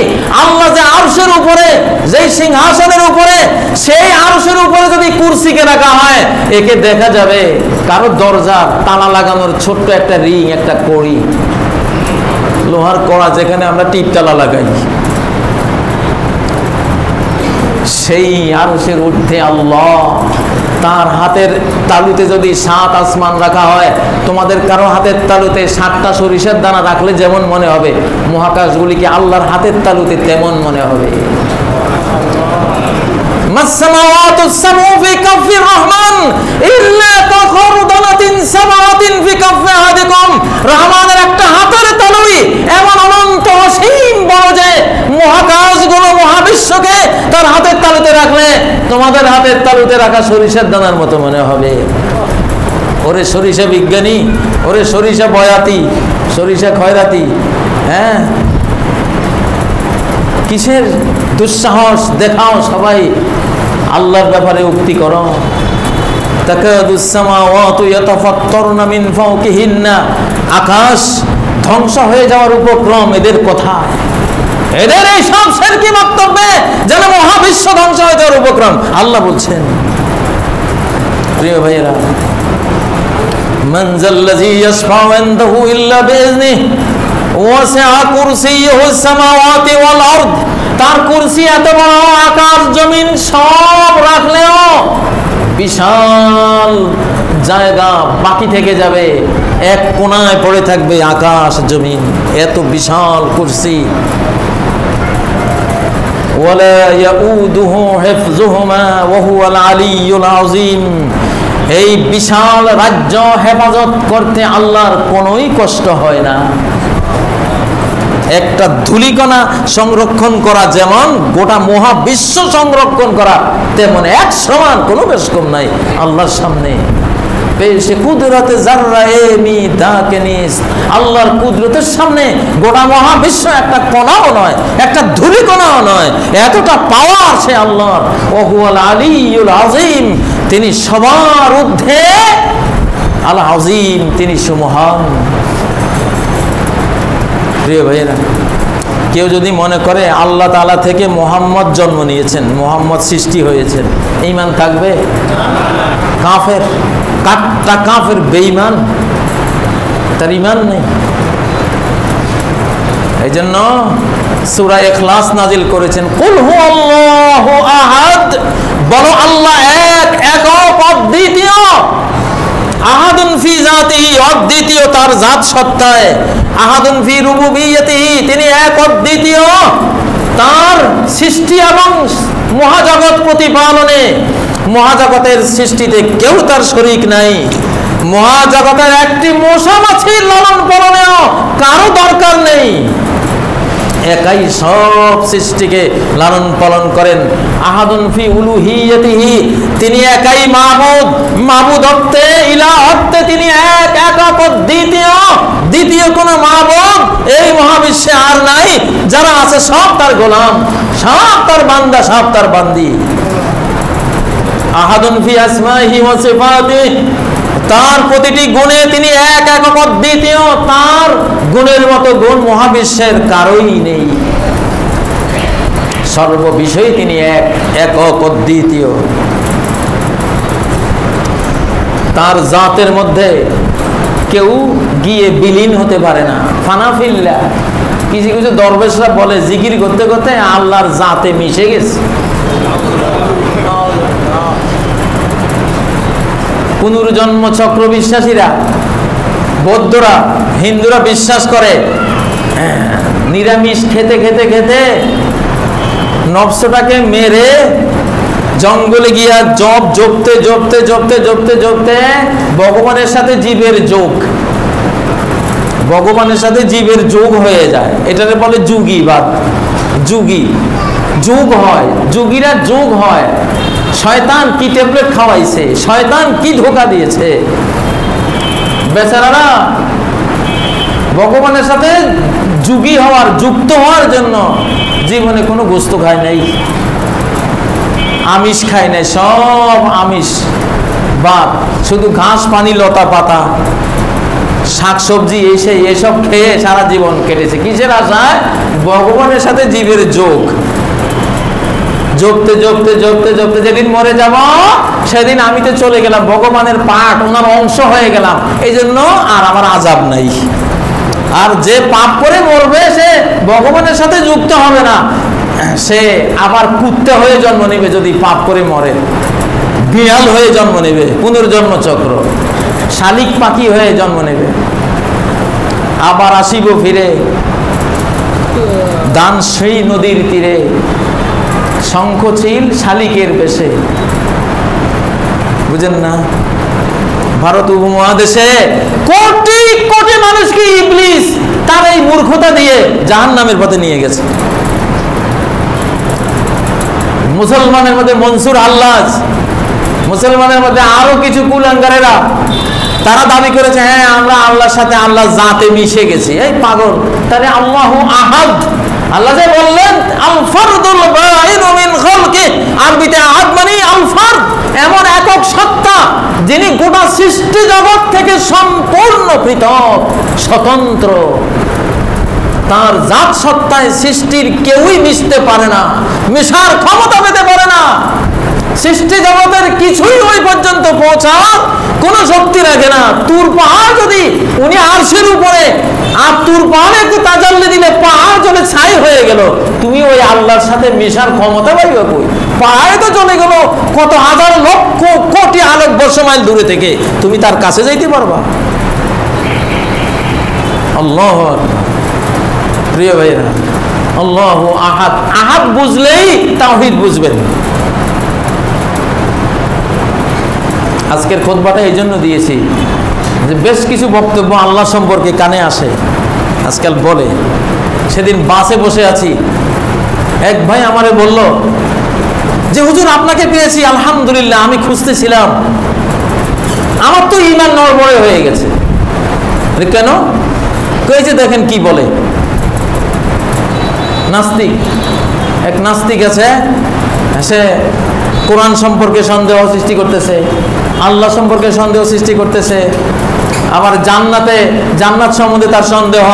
আল্লাহ যে আরশের উপরে, যেই সিংহাসনের উপরে, সেই আরশের উপরে যদি কুরসিকে রাখা হয়, একে দেখা যাবে কারো দরজা তালা লাগানোর ছোট্ট একটা রিং, একটা কড়ি। লোহার কড়া যেখানে আমরা টিপতালা লাগাই, সেই আরশের ঊর্ধ্বে আল্লাহ। তার হাতের তালুতে যদি 7 আসমান রাখা হয়, তোমাদের কারো হাতের তালুতে 7টা সরিষার দানা রাখলে যেমন মনে হবে, মহাকাশগুলিকে আল্লাহর হাতের তালুতে তেমন মনে হবে। রহমানের একটা হাতের তালুই এমন অনন্ত অসীম বড় যে মহাকাশগুলো মহাবিশ্বকে তার হাতের তালুতে রাখলে তোমাদের হাতের তালুতে রাখা সরিষার দানার মতো মনে হবে। ওরে সরিষা বিজ্ঞানী, ওরে সরিষা বয়াতি, সরিষা খয়রাতি, হ্যাঁ, কিসের দুঃসাহস দেখাও সবাই, আল্লাহর ব্যাপারে উক্তি করো। আকাশ ধ্বংস হয়ে যাওয়ার উপক্রম এদের কথা, এদের এই সব শিরকি বক্তব্যে যেন মহাবিশ্ব ধ্বংস হয়ে যাওয়ার উপক্রম আল্লাহ বলছেন। প্রিয় ভাইয়েরা, মান যাল্লাযী ইয়াশফাউ ইনদাহু ইল্লা বিইজনিহি ওয়াসি'a কুরসিয়্যুহুস সামাওয়াতি ওয়াল আরদ। তার কুরসি এত বড়, আকাশ জমিন সব রাখলেও বিশাল জায়গা বাকি থেকে যাবে, এক কোণায় পড়ে থাকবে আকাশ জমিন, এত বিশাল কুরসি। ওয়ালা ইয়াউদুহু হিফযুহুমা ওয়া হুয়াল আলিয়্যুল আযীম। এই বিশাল রাজ্য হেফাজত করতে আল্লাহর কোনোই কষ্ট হয় না। একটা ধূলিকণা সংরক্ষণ করা যেমন গোটা মহাবিশ্ব সংরক্ষণ করা তেমন এক সমান, কোনো বেশ কম নাই আল্লাহর সামনে। পেশে কুদরতে জাররা এমি দাকেনিস, আল্লাহর কুদরতের সামনে গোটা মহাবিশ্ব একটা কণাও নয়, একটা ধূলিকণাও নয়, এতটা পাওয়ার সে আল্লাহর। ওয়া হুয়াল আলিয়্যুল আযীম, তিনি সবার ঊর্ধ্বে, আল আযীম, তিনি সুমহান। প্রিয় ভাইয়েরা, কেউ যদি মনে করে আল্লাহ তাআলা থেকে মুহাম্মদ জন্ম নিয়েছেন, মুহাম্মদ সৃষ্টি হয়েছেন, ঈমান থাকবে? কাফের, কাট্টা কাফের, বেঈমান, তার ঈমান নেই। এই জন্য সূরা ইখলাস নাজিল করেছেন, কুল হুয়াল্লাহু আহাদ, বলো আল্লাহ এক, একক, অদ্বিতীয়। আহাদুন ফি জাতিহি, অদ্বিতীয় তার জাত সত্তায়। আহাদুন ফি রুবুবিয়্যতিহি, তিনি এক, অদ্বিতীয় তার সৃষ্টি এবং মহাজগৎ প্রতিপালনে। মহাজগতের সৃষ্টিতে কেউ তার শরীক নাই। মহাজগতের একটি মশা মাছির লালন পালনেও কারো দরকার নেই। একাই সব সৃষ্টিকে লালন পালন করেন। আহাদুন ফি উলুহিয়্যতিহি, তিনি একাই মাবুদ, মাবুদ অর্থে, ইলাহ অর্থে তিনি এক, একক, দ্বিতীয়, দ্বিতীয় কোনো মাবুদ এই মহাবিশ্বে আর নাই। যারা আছে সব তার গোলাম, সব তার বান্দা, সব তার বান্দি। আহাদুন ফি আসমাইহি ওয়া সিফাতিহি, তার প্রতিটি গুণে তিনি এক, একক, অদ্বিতীয়, তার গুণের মতো গুণ মহাবিশ্বের কারোই নেই। সর্ববিষয়ে তিনি এক, একক, অদ্বিতীয়। তার জাতের মধ্যে কেউ গিয়ে বিলীন হতে পারে না। ফানাফিল্লাহ, কিছু কিছু দরবেশরা বলে জিকির করতে করতে আল্লাহর জাতে মিশে গেছে। পুনর্জন্ম চক্র বিশ্বাসীরা, বৌদ্ধরা, হিন্দুরা বিশ্বাস করে নিরামিষ খেতে খেতে খেতে নফসটাকে মেরে জঙ্গলে গিয়া জপতে জপতে জপতে জপতে জপতে ভগবানের সাথে জীবের যোগ, ভগবানের সাথে জীবের যোগ হয়ে যায়। এটাকে বলে যুগীবাদ। যুগী যোগ হয়, যুগীরা যোগ হয়। শয়তান কি ট্যাবলেট খাওয়াইছে, শয়তান কি ধোঁকা দিয়েছে, বেচারারা ভগবানের সাথে যুগী হওয়ার, যুক্ত হওয়ার জন্য জীবনে কোনো গোস্ত খায় নাই, আমিষ খায় নাই, সব আমিষ বাদ, শুধু ঘাস, পানি, লতা পাতা, শাকসবজি, এসব খেয়ে সারা জীবন কেটেছে। কিসের আশায়? ভগবানের সাথে জীবের যোগ। জপতে জপতে জপতে জপতে যেদিন মরে যাব সেদিন আমি তো চলে গেলাম, ভগবানের পার্ট, ওনার অংশ হয়ে গেলাম, এই জন্য আর আমার আযাব নাই, আর যে পাপ করে মরবে সে ভগবানের সাথে যুক্ত হবে না, সে আবার কুত্তে হয়ে জন্ম নেবে। যদি পাপ করে মরে বিড়াল হয়ে জন্ম নেবে, পুনর্জন্ম চক্র, শালিক পাখি হয়ে জন্ম নেবে। আবার আসিব ফিরে দানশ্রী নদীর তীরে, শঙ্খচিল শালিকের বেশে। বুঝেন না? ভারত উপমহাদেশে কোটি কোটি মানুষকে ইবলিস তার এই মূর্খতা দিয়ে জাহান্নামের পথে নিয়ে গেছে। মুসলমানের মধ্যে মনসুর হাল্লাজ, মুসলমানের মধ্যে আরো কিছু কুলাঙ্গারেরা, তারা দাবি করেছে হ্যাঁ আমরা আল্লাহর সাথে আল্লাহ জাতে মিশে গেছি। এই পাগল! তাহলে আল্লাহু আহাদ, আল্লাহ যে বললেন আল ফারদুল বাইনু মিন খালকি, আরবিতে আহাদ মানে আল ফারদ, এমন একক সত্তা যিনি গোটা সৃষ্টি জগৎ থেকে সম্পূর্ণ পৃথক, স্বতন্ত্র। তার জাত সত্তায় সৃষ্টির কেউই মিশতে পারে না, মিশার ক্ষমতা পেতে পারে না। সৃষ্টি জগতের কিছুই ওই পর্যন্ত পৌঁছার কোনো শক্তি রাখে না। তুর পাহাড় যদি উনি আরশের উপরে, আর তুর পাহাড়ে একটু তাজাল্লি দিলে পাহাড় চলে ছাই হয়ে গেল, তুমি ওই আল্লাহর সাথে মেশার ক্ষমতা পাইবে কই? পাহাড়ে তো চলে গেল কত হাজার লক্ষ কোটি আলোকবর্ষ মাইল দূরে থেকে, তুমি তার কাছে যাইতে পারবা? আল্লাহু আকবার। প্রিয় ভাইরা, আল্লাহু আহাদ, আহাদ বুঝলেই তাওহীদ বুঝবেন। আজকের খুতবাটা এই জন্য দিয়েছি যে বেশ কিছু বক্তব্য আল্লাহ সম্পর্কে কানে আসে, আজকাল বলে। সেদিন বাসে বসে আছি, এক ভাই আমারে বলল যে হুজুর আপনাকে পেয়েছি, আলহামদুলিল্লাহ, আমি খুঁজতেছিলাম, আমার তো ঈমান নড়বড়ে হয়ে গেছে। কেন? কইছে দেখেন কি বলে। নাস্তিক, এক নাস্তিক আছে, সে কোরআন সম্পর্কে সন্দেহ সৃষ্টি করতেছে, আল্লাহ সম্পর্কে সন্দেহ সৃষ্টি করতেছে, আবার জান্নাত সম্বন্ধে তার সন্দেহ,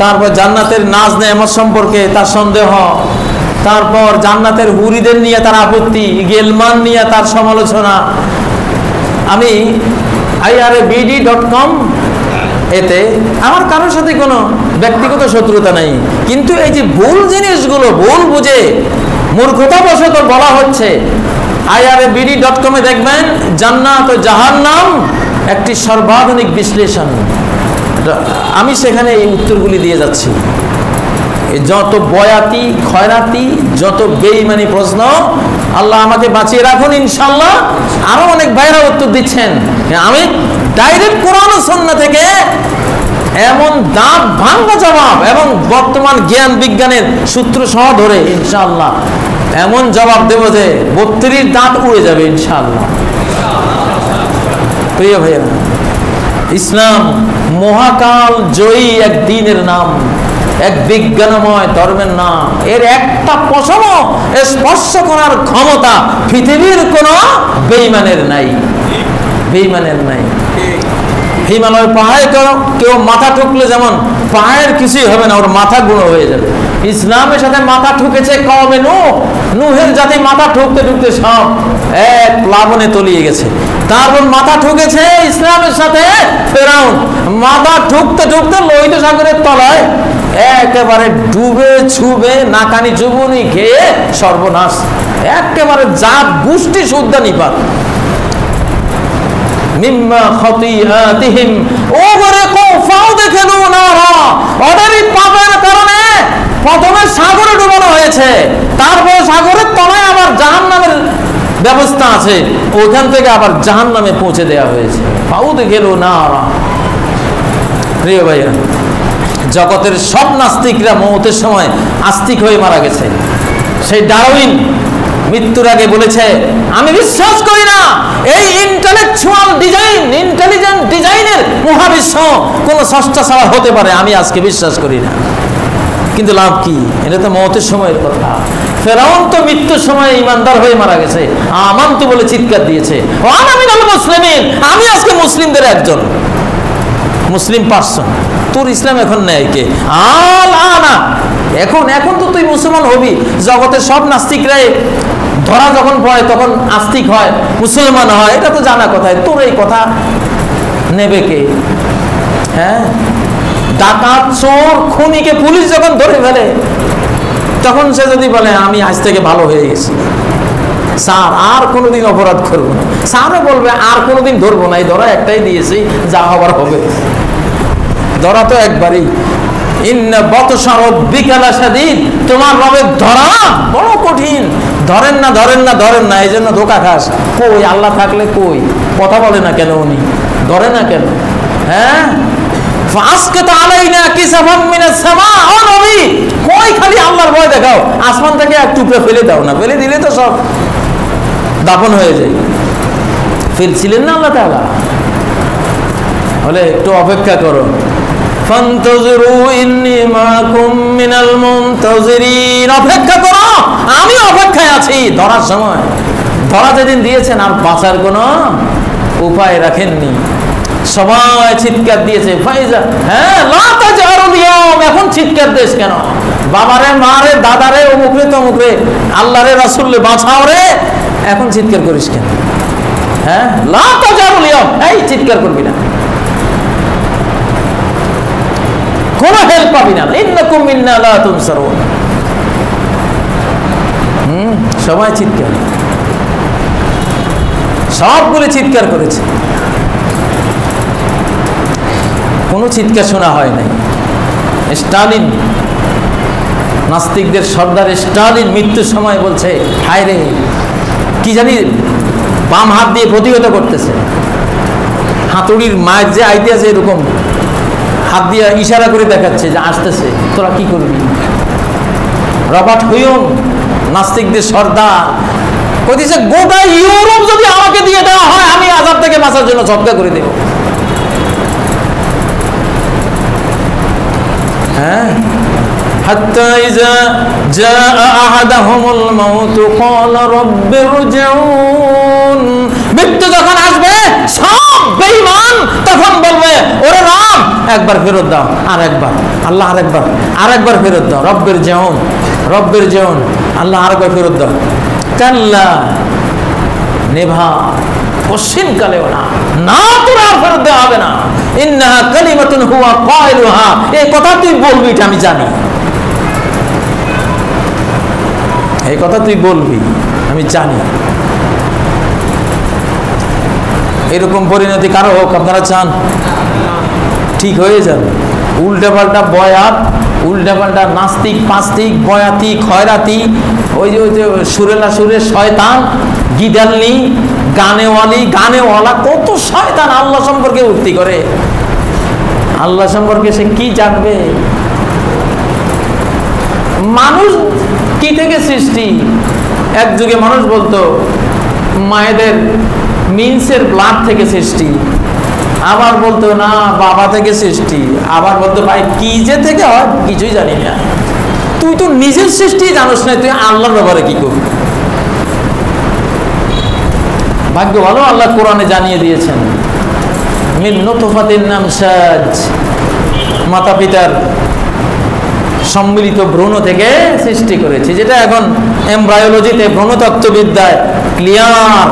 তারপর জান্নাতের নাজ নেয়ামত সম্পর্কে তার সন্দেহ, তারপর জান্নাতের হুরিদের নিয়ে তার আপত্তি, গেলমান নিয়ে তার সমালোচনা। আমি irabd.com এতে আমার কারোর সাথে কোনো ব্যক্তিগত শত্রুতা নাই, কিন্তু এই যে ভুল জিনিসগুলো ভুল বুঝে মূর্খতাবশত বলা হচ্ছে, irabd.com-এ দেখবেন জান্নাত ও জাহান্নাম একটি সর্বাধুনিক বিশ্লেষণ। আমি সেখানে এই উত্তরগুলি দিয়ে যাচ্ছি। যত বয়াতি খয়রাতি, যত বেঈমানি প্রশ্ন, আল্লাহ আমাকে বাঁচিয়ে রাখুন ইনশাআল্লাহ। আরো অনেক ভাইরা উত্তর দিচ্ছেন। আমি ডাইরেক্ট কোরআন ও সুন্নাহ থেকে এমন দাঁত ভাঙা জবাব এবং বর্তমান জ্ঞান বিজ্ঞানের সূত্র সহ ধরে ইনশাআল্লাহ এমন জবাব দেব যে 32 দাঁত উড়ে যাবে ইনশাআল্লাহ। প্রিয় ভাইয়া, ইসলাম মহাকাল জয়ী এক দ্বীনের নাম, এক বিজ্ঞানময় ধর্মের নাম। এর একটা পশম স্পর্শ করার ক্ষমতা পৃথিবীর কোন বেঈমানের নাই, বেঈমানের নাই। হিমালয় পাহাড়ে কেউ মাথা ঠুকলে যেমন পাহাড়ের কিছুই হবে না, ওর মাথা গুঁড়ো হয়ে যাবে। ইসলামের সাথে মাথা ঠুকেছে কওমে নূহের জাতি, মাথা ঠুকতে ঠুকতে সব এক প্লাবনে তলিয়ে গেছে। তারপর মাথা ঠুকেছে ইসলামের সাথে ফেরাউন, মাথা ঠুকতে ঠুকতে লোহিত সাগরের তলায় একেবারে ডুবে ছুবে নাকানি চুবুনি খেয়ে সর্বনাশ, একেবারে জাত গোষ্ঠী শুদ্ধ নিপাত। মিম্মা খতিআতিহিম উগরিকু ফাউদখিলু নারা, ওদেরই পাপের কারণে প্রথমে সাগরে ডুবানো হয়েছে, তারপর সাগরের তলায় আবার জাহান্নামের ব্যবস্থা আছে, ওখান থেকে আবার জাহান্নামে পৌঁছে দেওয়া হয়েছে। ফাউদখিলু নারা। প্রিয় ভাইরা, জগতের সব নাস্তিকরা মৌতের সময় আস্তিক হয়ে মারা গেছে। সেই ডারউইন মৃত্যুর আগে বলেছে, আমি বিশ্বাস করি না এই ইন্টেলিজেন্ট ডিজাইনের মহাবিশ্ব কোন স্রষ্টা ছাড়া হতে পারে, আমি আজকে বিশ্বাস করি না। কিন্তু লাভ কি? এটা তো মৌতের সময়ের কথা। ফেরাউন তো মৃত্যুর সময় ইমানদার হয়ে মারা গেছে, আমানতু বলে চিৎকার দিয়েছে, ওয়ানা মিনাল মুসলিমিন, আমি আজকে মুসলিমদের একজন, মুসলিম পার্সন। তোর ইসলাম এখন নেই কে? আনা এখন তো তুই মুসলমান হবি। জগতের সব নাস্তিকরাই ধরা যখন পড়ে তখন আস্তিক হয়, মুসলমান হয়, এটা তো জানা কথাই। তোর এই কথা নেবে কে? হ্যাঁ, ডাকাত, চোর, খুনিকে পুলিশ যখন ধরে ফেলে, তখন সে যদি বলে আমি আজ থেকে ভালো হয়ে গেছি, স্যার আর কোনোদিন অপরাধ করবো না, স্যারও বলবে আর কোনোদিন ধরবো না, এই ধরা একটাই দিয়েছি, যা হবার হবে। ধরা তো একবারই। ইন্না বাতশা রাব্বিকা লাশাদীদ, তোমার রবের ধরা বড় কঠিন। ধরেন না ধরেন না ধরেন না, এই জন্য ধোকা খাস। কই আল্লাহ থাকলে কই? কথা বলে না কেন উনি? ধরে না কেন? হ্যাঁ, ফাসকাত আলাইনা কিসাফাম মিনাস সামা, ও নবী কই খালি আল্লাহর ভয় দেখাও, আসমান থেকে এক টুকরা ফেলে দাও না, ফেলে দিলে তো সব দাফন হয়ে যায়। ফেলছিলেন না আল্লাহ তাআলা, বলে একটু অপেক্ষা করো। ফান্তাযিরু ইন্নী মাআকুম মিনাল মুনতাযিরিন, অপেক্ষা করো, আমি অপেক্ষায় আছি ধরার সময়। ধরা যেদিন দিয়েছেন আর বাঁচার কোনো উপায় রাখেননি, সবাই চিৎকার দিয়েছে ফাইজা, হ্যাঁ লা তাজআরুল ইয়াওম, এখন চিৎকার দেশ কেন? বাবারে, মারে, দাদারে, অমুকরে তমুকরে, আল্লাহরে, রাসূলরে বাঁচাও রে, এখন চিৎকার করিস কেন? হ্যাঁ, লা তাজআরুল ইয়াওম, এই চিৎকার করবি না, কোনো হেল্প পাবি না, ইন্নাকুম মিন্না লা তুনসারুন। সবাই চিৎকার, সবগুলো চিৎকার করেছে, কোনো চিৎকার শোনা হয় নাই। স্টালিন, নাস্তিকদের সর্দার স্টালিন মৃত্যুর সময় বলছে, হায় রে, কি জানি বাম হাত দিয়ে প্রতিহত করতেছে, হাতুড়ির মায়ের যে আইতে আছে এরকম হাত দিয়ে ইশারা করে দেখাচ্ছে যে আসতেছে, তোরা কি করবি? রবার্ট হুইম, নাস্তিকদের সর্দার, কইতেছে গোটা ইউরোপ যদি আমাকে দিয়ে দেওয়া হয়, আমি আযাব থেকে বাঁচার জন্য সদকা করে দেব। হ্যাঁ, হাত্তা ইযা জাআ আহাদাহুমুল মাউত ক্বালা রাব্বিরজিউন, মৃত্যু যখন আসবে সব বেঈমান তখন বলবে, ওরে রব একবার ফেরত দাও, আর একবার আল্লাহ, আর একবার ফেরত দাও, রব্বিরজিউন, রব্বিরজিউন, আল্লাহ আর একবার ফেরত দাও। কাল্লা, নেভা, কোশ্চিন কালেও না, না তোর আর ফেরত দেওয়া হবে না। ইন্নাহা কালিমাতুন হুয়া কাইলুহা, এই কথা তুই বলবি, এটা আমি জানি, এই কথা তুই বলবি আমি জানি। এরকম পরিণতি কারো হোক আপনারা চান? ঠিক হয়ে যাবে। উল্টাপাল্টা বয়াত, উল্টাপাল্টা নাস্তিক, পাস্তিক, বয়াতি, খয়রাতি, ওই যে সুরেলা সুরের শয়তান, গিদালনি, গানেওয়ালি, গানেওয়ালা, কত শয়তান আল্লাহ সম্পর্কে উক্তি করে। আল্লাহ সম্পর্কে সে কি জানবে? মানুষ কি থেকে সৃষ্টি? এক যুগে মানুষ বলতো মায়েদের মিন্সের ব্লাড থেকে সৃষ্টি, আবার বলতো না বাবা থেকে সৃষ্টি, আবার বলতো ভাই কি যে থেকে হয় কিছুই জানি না। তুই তো নিজের সৃষ্টি জানোস না, তুই আল্লাহর ব্যাপারে কি করবি? ভাগ্য ভালো আল্লাহ কোরআনে জানিয়ে দিয়েছেন, মিন নুতফাতিন নামশাজ, মাতা পিতার সম্মিলিত ভ্রূণ থেকে সৃষ্টি করেছে, যেটা এখন এমব্রায়োলজিতে, ভ্রূণতত্ত্ববিদ্যায় ক্লিয়ার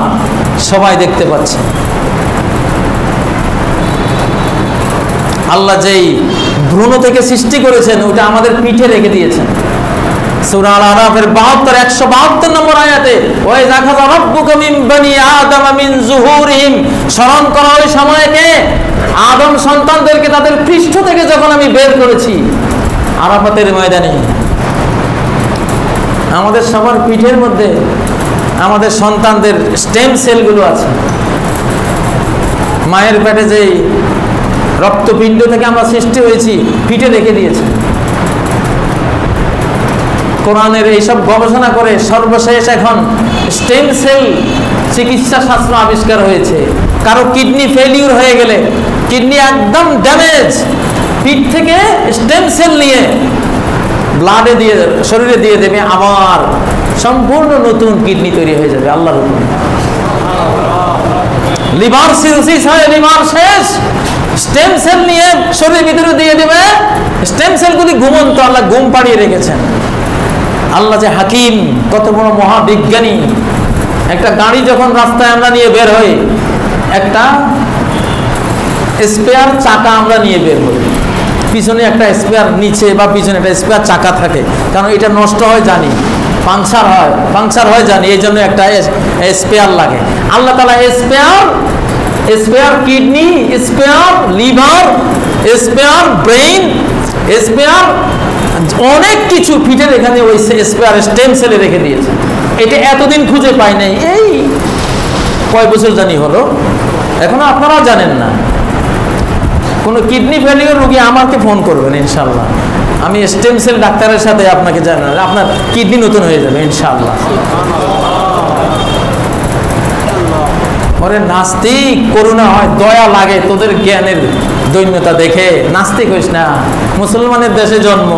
সবাই দেখতে পাচ্ছে। আল্লাহ যেই ভ্রূণ থেকে সৃষ্টি করেছেন ওটা আমাদের পিঠে রেখে দিয়েছেন। সূরা আল-আরাফের 172 নম্বর আয়াতে, ওয়া ইযা আখাযা রাব্বুকা মিন বানি আদামা মিন যুহুরিহিম, স্মরণ করো ওই সময়কে আদম সন্তানদেরকে তাদের পৃষ্ঠ থেকে যখন আমি বের করেছি। আরাফাতের ময়দানে আমাদের সবার পিঠের মধ্যে আমাদের সন্তানদের স্টেম সেলগুলো আছে। মায়ের পেটে যে রক্তপিণ্ড থেকে আমরা সৃষ্টি হয়েছি পিঠে রেখে দিয়েছে। কোরআনের এইসব গবেষণা করে সর্বশেষ এখন স্টেম সেল চিকিৎসা শাস্ত্র আবিষ্কার হয়েছে। কারো কিডনি ফেলিউর হয়ে গেলে, কিডনি একদম ড্যামেজ, পিঠ থেকে স্টেম সেল নিয়ে ব্লাডে দিয়ে, শরীরে দিয়ে দেবে, আবার সম্পূর্ণ নতুন কিডনি তৈরি হয়ে যাবে আল্লাহর হুকুমে। লিভার সিরোসিস হয়, লিভার শেষ, স্টেম সেল নিয়ে শরীরের ভিতরে দিয়ে দেবে। স্টেম সেলগুলি ঘুমন্ত, আল্লাহ ঘুম পাড়িয়ে রেখেছেন। আল্লাহ যে হাকিম, কত বড় মহাবিজ্ঞানী। একটা গাড়ি যখন রাস্তায় আমরা নিয়ে বের হই, একটা স্পেয়ার চাকা আমরা নিয়ে বের হই, পিছনে একটা স্পেয়ার নিচে বা পিছনে একটা স্পেয়ার চাকা থাকে, কারণ এটা নষ্ট হয় জানি, পাংচার হয় জানি, এই জন্য একটা স্পেয়ার লাগে। আল্লাহ তাআলা spare kidney, spare liver, spare brain, spare অনেক কিছু ফিটের এখানে ওই স্পেয়ার স্টেম সেলে রেখে দিয়েছে। এটা এতদিন খুঁজে পাই নাই, এই কয় বছর জানি হলো, এখনো আপনারাও জানেন না। কোনো কিডনি ফেলিওর রোগী আমাকে ফোন করবেন ইনশাল্লাহ, আমি স্টেম সেল ডাক্তারের সাথে আপনাকে জানান, আপনার কিডনি নতুন হয়ে যাবে ইনশাল্লাহ। ওরে নাস্তিক, করুণা হয়, দয়া লাগে তোদের জ্ঞানের দৈন্যতা দেখে। নাস্তিক হইস না, মুসলমানের দেশে জন্ম,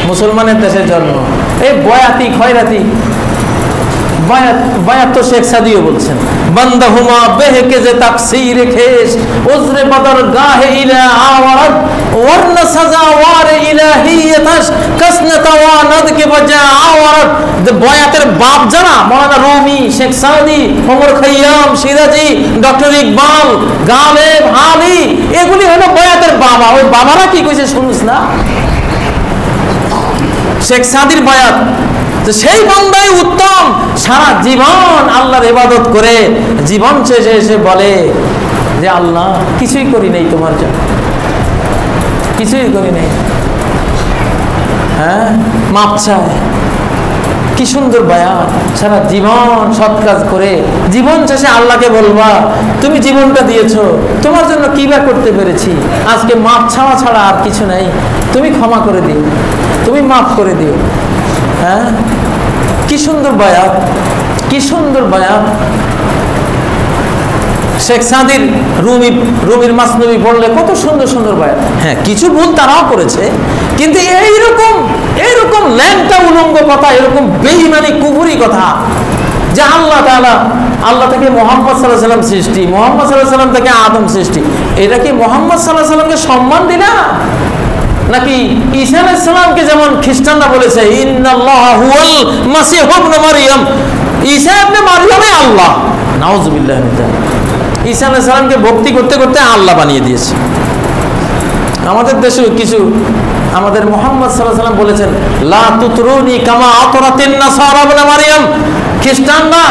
মুসলমানের দেশে জন্ম। এই বয়াতি খয়রাতি বায়াত তো শেখ সাদিও বলছেন, বান্দা হুমা বেহকে যে তাফসীর খেশ উজরে বদর গাহে ইলা আওয়ারত ওয়ারনা সাজা ওয়ার ইলাহিয়াতাস কাসনাতা ওয়ানাদ কে বজা আওয়ারত। যে বয়াতের বাপ জানা মাওলানা রুমি, শেখ সাদি, ওমর খাইয়াম, সিরাজি, ডক্টর ইকবাল, গালেব, আলী, এগুলি হলো বয়াতের বাবা। ওই বাবারা কি কইছে শুনুস না? শেখ সাদির বয়াত, সেই বান্দাই উত্তম, সারা জীবন আল্লাহর ইবাদত করে জীবন শেষে এসে বলে যে আল্লাহ কিছুই করি নাই তোমার জন্য, কিছুই করি নাই, হ্যাঁ মাপ চায়। কি সুন্দর বায়াত, সারা জীবন সৎ কাজ করে জীবন শেষে আল্লাহকে বলবা তুমি জীবনটা দিয়েছো, তোমার জন্য কি বা করতে পেরেছি, আজকে মাপ ছাওয়া ছাড়া আর কিছু নাই, তুমি ক্ষমা করে দিও, তুমি মাফ করে দিও। হ্যাঁ কি সুন্দর বায়াত, কি সুন্দর বায়াত। শেখ সাদির রুমির মাসনবী পড়লে কত সুন্দর সুন্দর বায়াত। হ্যাঁ কিছু ভুল তারাও করেছে, কিন্তু এইরকম ল্যাংটা উলঙ্গ কথা, এরকম বেঈমানি কুফরি কথা যে আল্লাহ তাআলা, আল্লাহ থেকে মুহাম্মদ সাল্লাল্লাহু আলাইহি ওয়াসাল্লাম সৃষ্টি, মুহাম্মদ সাল্লাল্লাহু আলাইহি ওয়াসাল্লাম থেকে আদম সৃষ্টি, এটা কি মুহাম্মদ সাল্লাল্লাহু আলাইহি ওয়াসাল্লামকে সম্মান দিনা? নাকি ঈসা আলাইহিস সালামকে যেমন খ্রিস্টানরা বলেছে ইন্নাল্লাহা হুয়াল মাসিহ ইবনে মারইয়াম, ঈসা ইবনে মারইয়ামই আল্লাহ, নাউযুবিল্লাহি মিন যালিক। ঈসা আলাইহিস সালামকে ভক্তি করতে করতে আল্লাহ বানিয়ে দিয়েছে। আমাদের দেশে কিছু, আমাদের মুহাম্মদ সাল্লাল্লাহু আলাইহি ওয়াসাল্লাম বলেছেন লা তুতরুনি কামা আতরাতিন নাসারা ইবনে মারইয়াম, খ্রিস্টানরা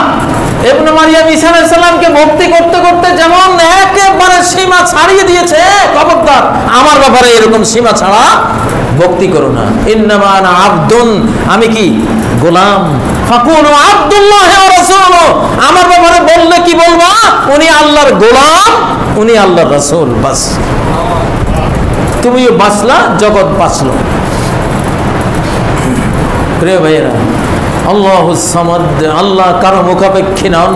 ইবনে মারইয়াম ঈসা আলাইহিস সালামকে ভক্তি করতে করতে যেমন একেবারে সীমা ছাড়িয়ে দিয়েছে, খবরদার আমার ব্যাপারে এরকম সীমা ছাড়া ভক্তি করো না। ইন্নামা আনা আবদুন, আমি কি গোলাম, ফাকুনু আব্দুল্লাহ ওয়া রাসূলুহু, আমার ব্যাপারে বললে কি বলবা, উনি আল্লাহর গোলাম, উনি আল্লাহর রাসূল, বাস। তুমিও বাঁচলা, জগৎ বাঁচলো। প্রিয় ভাইয়েরা, আল্লাহুস সামাদ, আল্লাহ কারো মুখাপেক্ষী নন,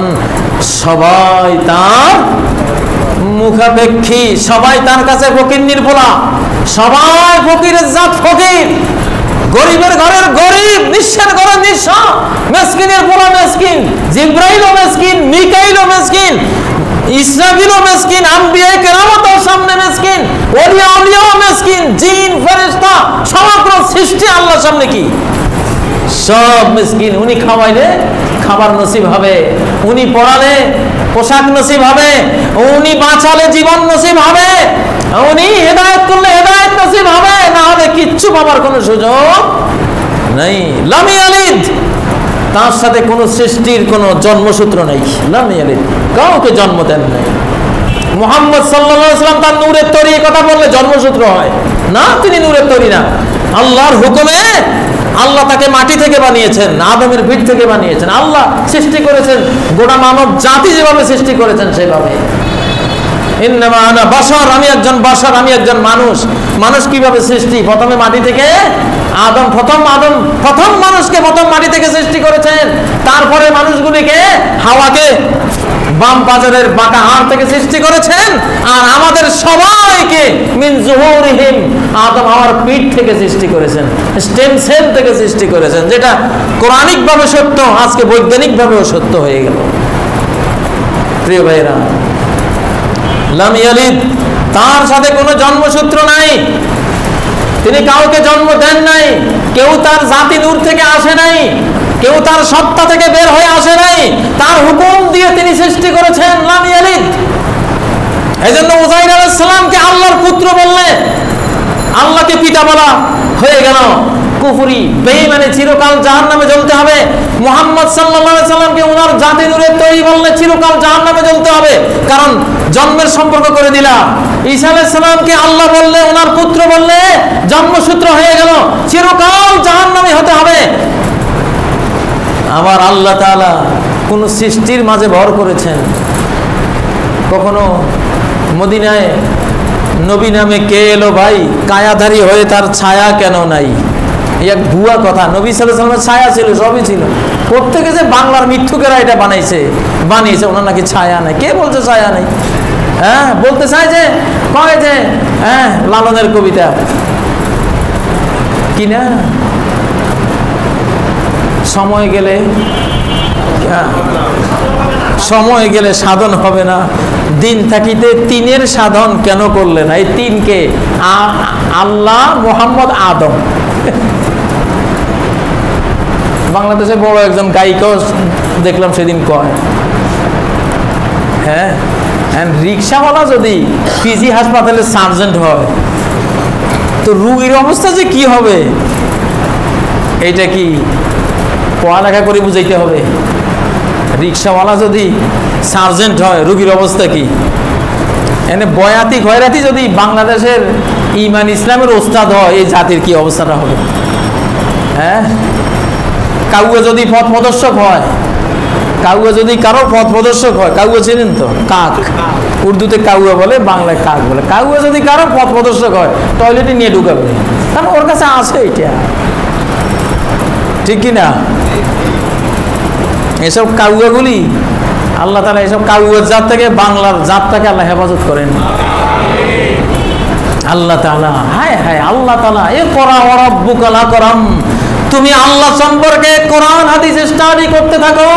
সবাই তার মুখাপেক্ষী, সবাই তার কাছে ফকির নির্ভোলা, সবাই ফকিরের জাত ফকির, গরিবের ঘরের গরিব, নিঃস্বের ঘরের নিঃস্ব, মিসকিনের পোলা মিসকিন, জিবরাইলও মিসকিন, মিকাইলও মিসকিন, ইসরাফিলও মিসকিন, আম্বিয়া কেরামতের সামনে মিসকিন, ওলিয়াও মিসকিন, জিন ফেরেশতা সমগ্র সৃষ্টি আল্লাহর সামনে কি সব মিসকিন। উনি খাওয়াইলে খাবার নসিব হবে, উনি পড়ালে পোশাক নসিব হবে, উনি বাঁচালে জীবন নসিব হবে, উনি হেদায়েত করলে হেদায়েত নসিব হবে, না হলে কিচ্ছু পাবার কোনো সুযোগ নেই। লাম ইয়ালিদ, তার সাথে কোনো সৃষ্টির কোনো জন্মসূত্র নেই। লাম ইয়ালিদ, কাউকে জন্ম দেন নাই। মুহাম্মদ সাল্লাল্লাহু আলাইহি ওয়াসাল্লাম তার নূরের তৈরি, কথা বললে জন্মসূত্র হয় না, তিনি নূরের তৈরি না। আল্লাহর হুকুমে আল্লাহ তাকে মাটি থেকে বানিয়েছেন, আদমের ভিট থেকে বানিয়েছেন, আল্লাহ সৃষ্টি করেছেন, গোটা মানব জাতি যেভাবে সৃষ্টি করেছেন সেভাবে। ইন্নামা আনা বাশার, আমি একজন বাশার, আমি একজন মানুষ। মানুষ কিভাবে সৃষ্টি? প্রথমে মাটি থেকে প্রথম মানুষকে প্রথম মাটি থেকে সৃষ্টি করেছেন, তারপরে মানুষগুলিকে হাওয়াকে বাম পাজরের বাঁকা হাড় থেকে সৃষ্টি করেছেন, আর আমাদের সবাইকে মিন যুহুরিহিম, আদম হাওয়ার পিঠ থেকে সৃষ্টি করেছেন, স্টেম সেল থেকে সৃষ্টি করেছেন, যেটা কোরআনিক ভাবে সত্য, আজকে বৈজ্ঞানিক ভাবেও সত্য হয়ে গেল। প্রিয় ভাইরা, লাম ইয়ালিদ, তার সাথে কোনো জন্মসূত্র নাই, তিনি কাউকে জন্ম দেন নাই, কেউ তার জাতি নূর থেকে আসে নাই, কেউ তার সত্তা থেকে বের হয়ে আসে নাই, তার হুকুম দিয়ে তিনি সৃষ্টি করেছেন। লাম ইয়ালিদ, এজন্য উযাইর আলাইহিস সালামকে আল্লাহর পুত্র বললে আল্লাহকে পিতা বলা হয়ে গেল কুফরি, বেঈমানি, চিরকাল জাহান্নামে জ্বলতে হবে। মুহাম্মদ সাল্লাল্লাহু আলাইহি সাল্লামকে ওনার জাতি নূরের তৈরি বললে চিরকাল জাহান্নামে জ্বলতে হবে, কারণ জন্মের সম্পর্ক করে দিলা। ঈসা আলাইহিস সালামকে আল্লাহ বললে, ওনার পুত্র বললে জন্মসূত্র হয়ে গেল, চিরকাল জাহান্নামে হতে হবে। আবার আল্লাহ তাআলা কোন সৃষ্টির মাঝে ভর করেছেন। কখনো মদিনায় নবী নামে কে এলো ভাই, কায়াধারী হয়ে তার ছায়া কেন নাই? এক ভুয়া কথা। নবী সাল্লাল্লাহু আলাইহি ওয়াসাল্লামের ছায়া ছিল, সবই ছিল। প্রত্যেকে যে বাংলার মিথ্যুকেরা এটা বানিয়েছে ওনার নাকি ছায়া নাই। কে বলছে ছায়া নাই? হ্যাঁ, বলতে চায় যে কয় যে লালনের কবিতা কিনা, সময় গেলে সাধন হবে না, দিন থাকিতে তিনের সাধন কেন করলে না? এই তিনকে আল্লাহ, মুহাম্মদ, আদম। বাংলাদেশে বড় একজন গায়িকাও দেখলাম সেদিন কয়, হ্যাঁ, রিক্সাওয়ালা যদি পিজি হাসপাতালের সার্জেন্ট হয় তো রুগীর অবস্থা যে কি হবে, এইটা কি পড়ালেখা করে বুঝাইতে হবে? রিক্সাওয়ালা যদি সার্জেন্ট হয় রুগীর অবস্থা কি? এনে বয়াতি খয়রাতি যদি বাংলাদেশের ইমান ইসলামের ওস্তাদ হয়, এই জাতির কি অবস্থাটা হবে? হ্যাঁ, কাউয়া যদি পথ প্রদর্শক হয়, কাউয়া যদি কারো পথ প্রদর্শক হয়, কাউয়া চিনেন তো? কাক, উর্দুতে কাউয়া বলে, বাংলায় কাক বলে। কাউয়া যদি কারো পথ প্রদর্শক হয়, টয়লেটে নিয়ে ঢুকাবে, কারণ ওর কাছে আছে এটা, ঠিক কিনা? এসব কাউয়াগুলি আল্লাহ তাআলা এসব কাউয়ার জাত থেকে বাংলার জাতটাকে আল্লাহ হেফাজত করেন। আল্লাহ তাআলা, হায় হায়, আল্লাহ তাআলা এ করা ওয়ারাব্বুকাল আকরাম। তুমি আল্লাহ সম্পর্কে কোরআন হাদিসে স্টাডি করতে থাকো,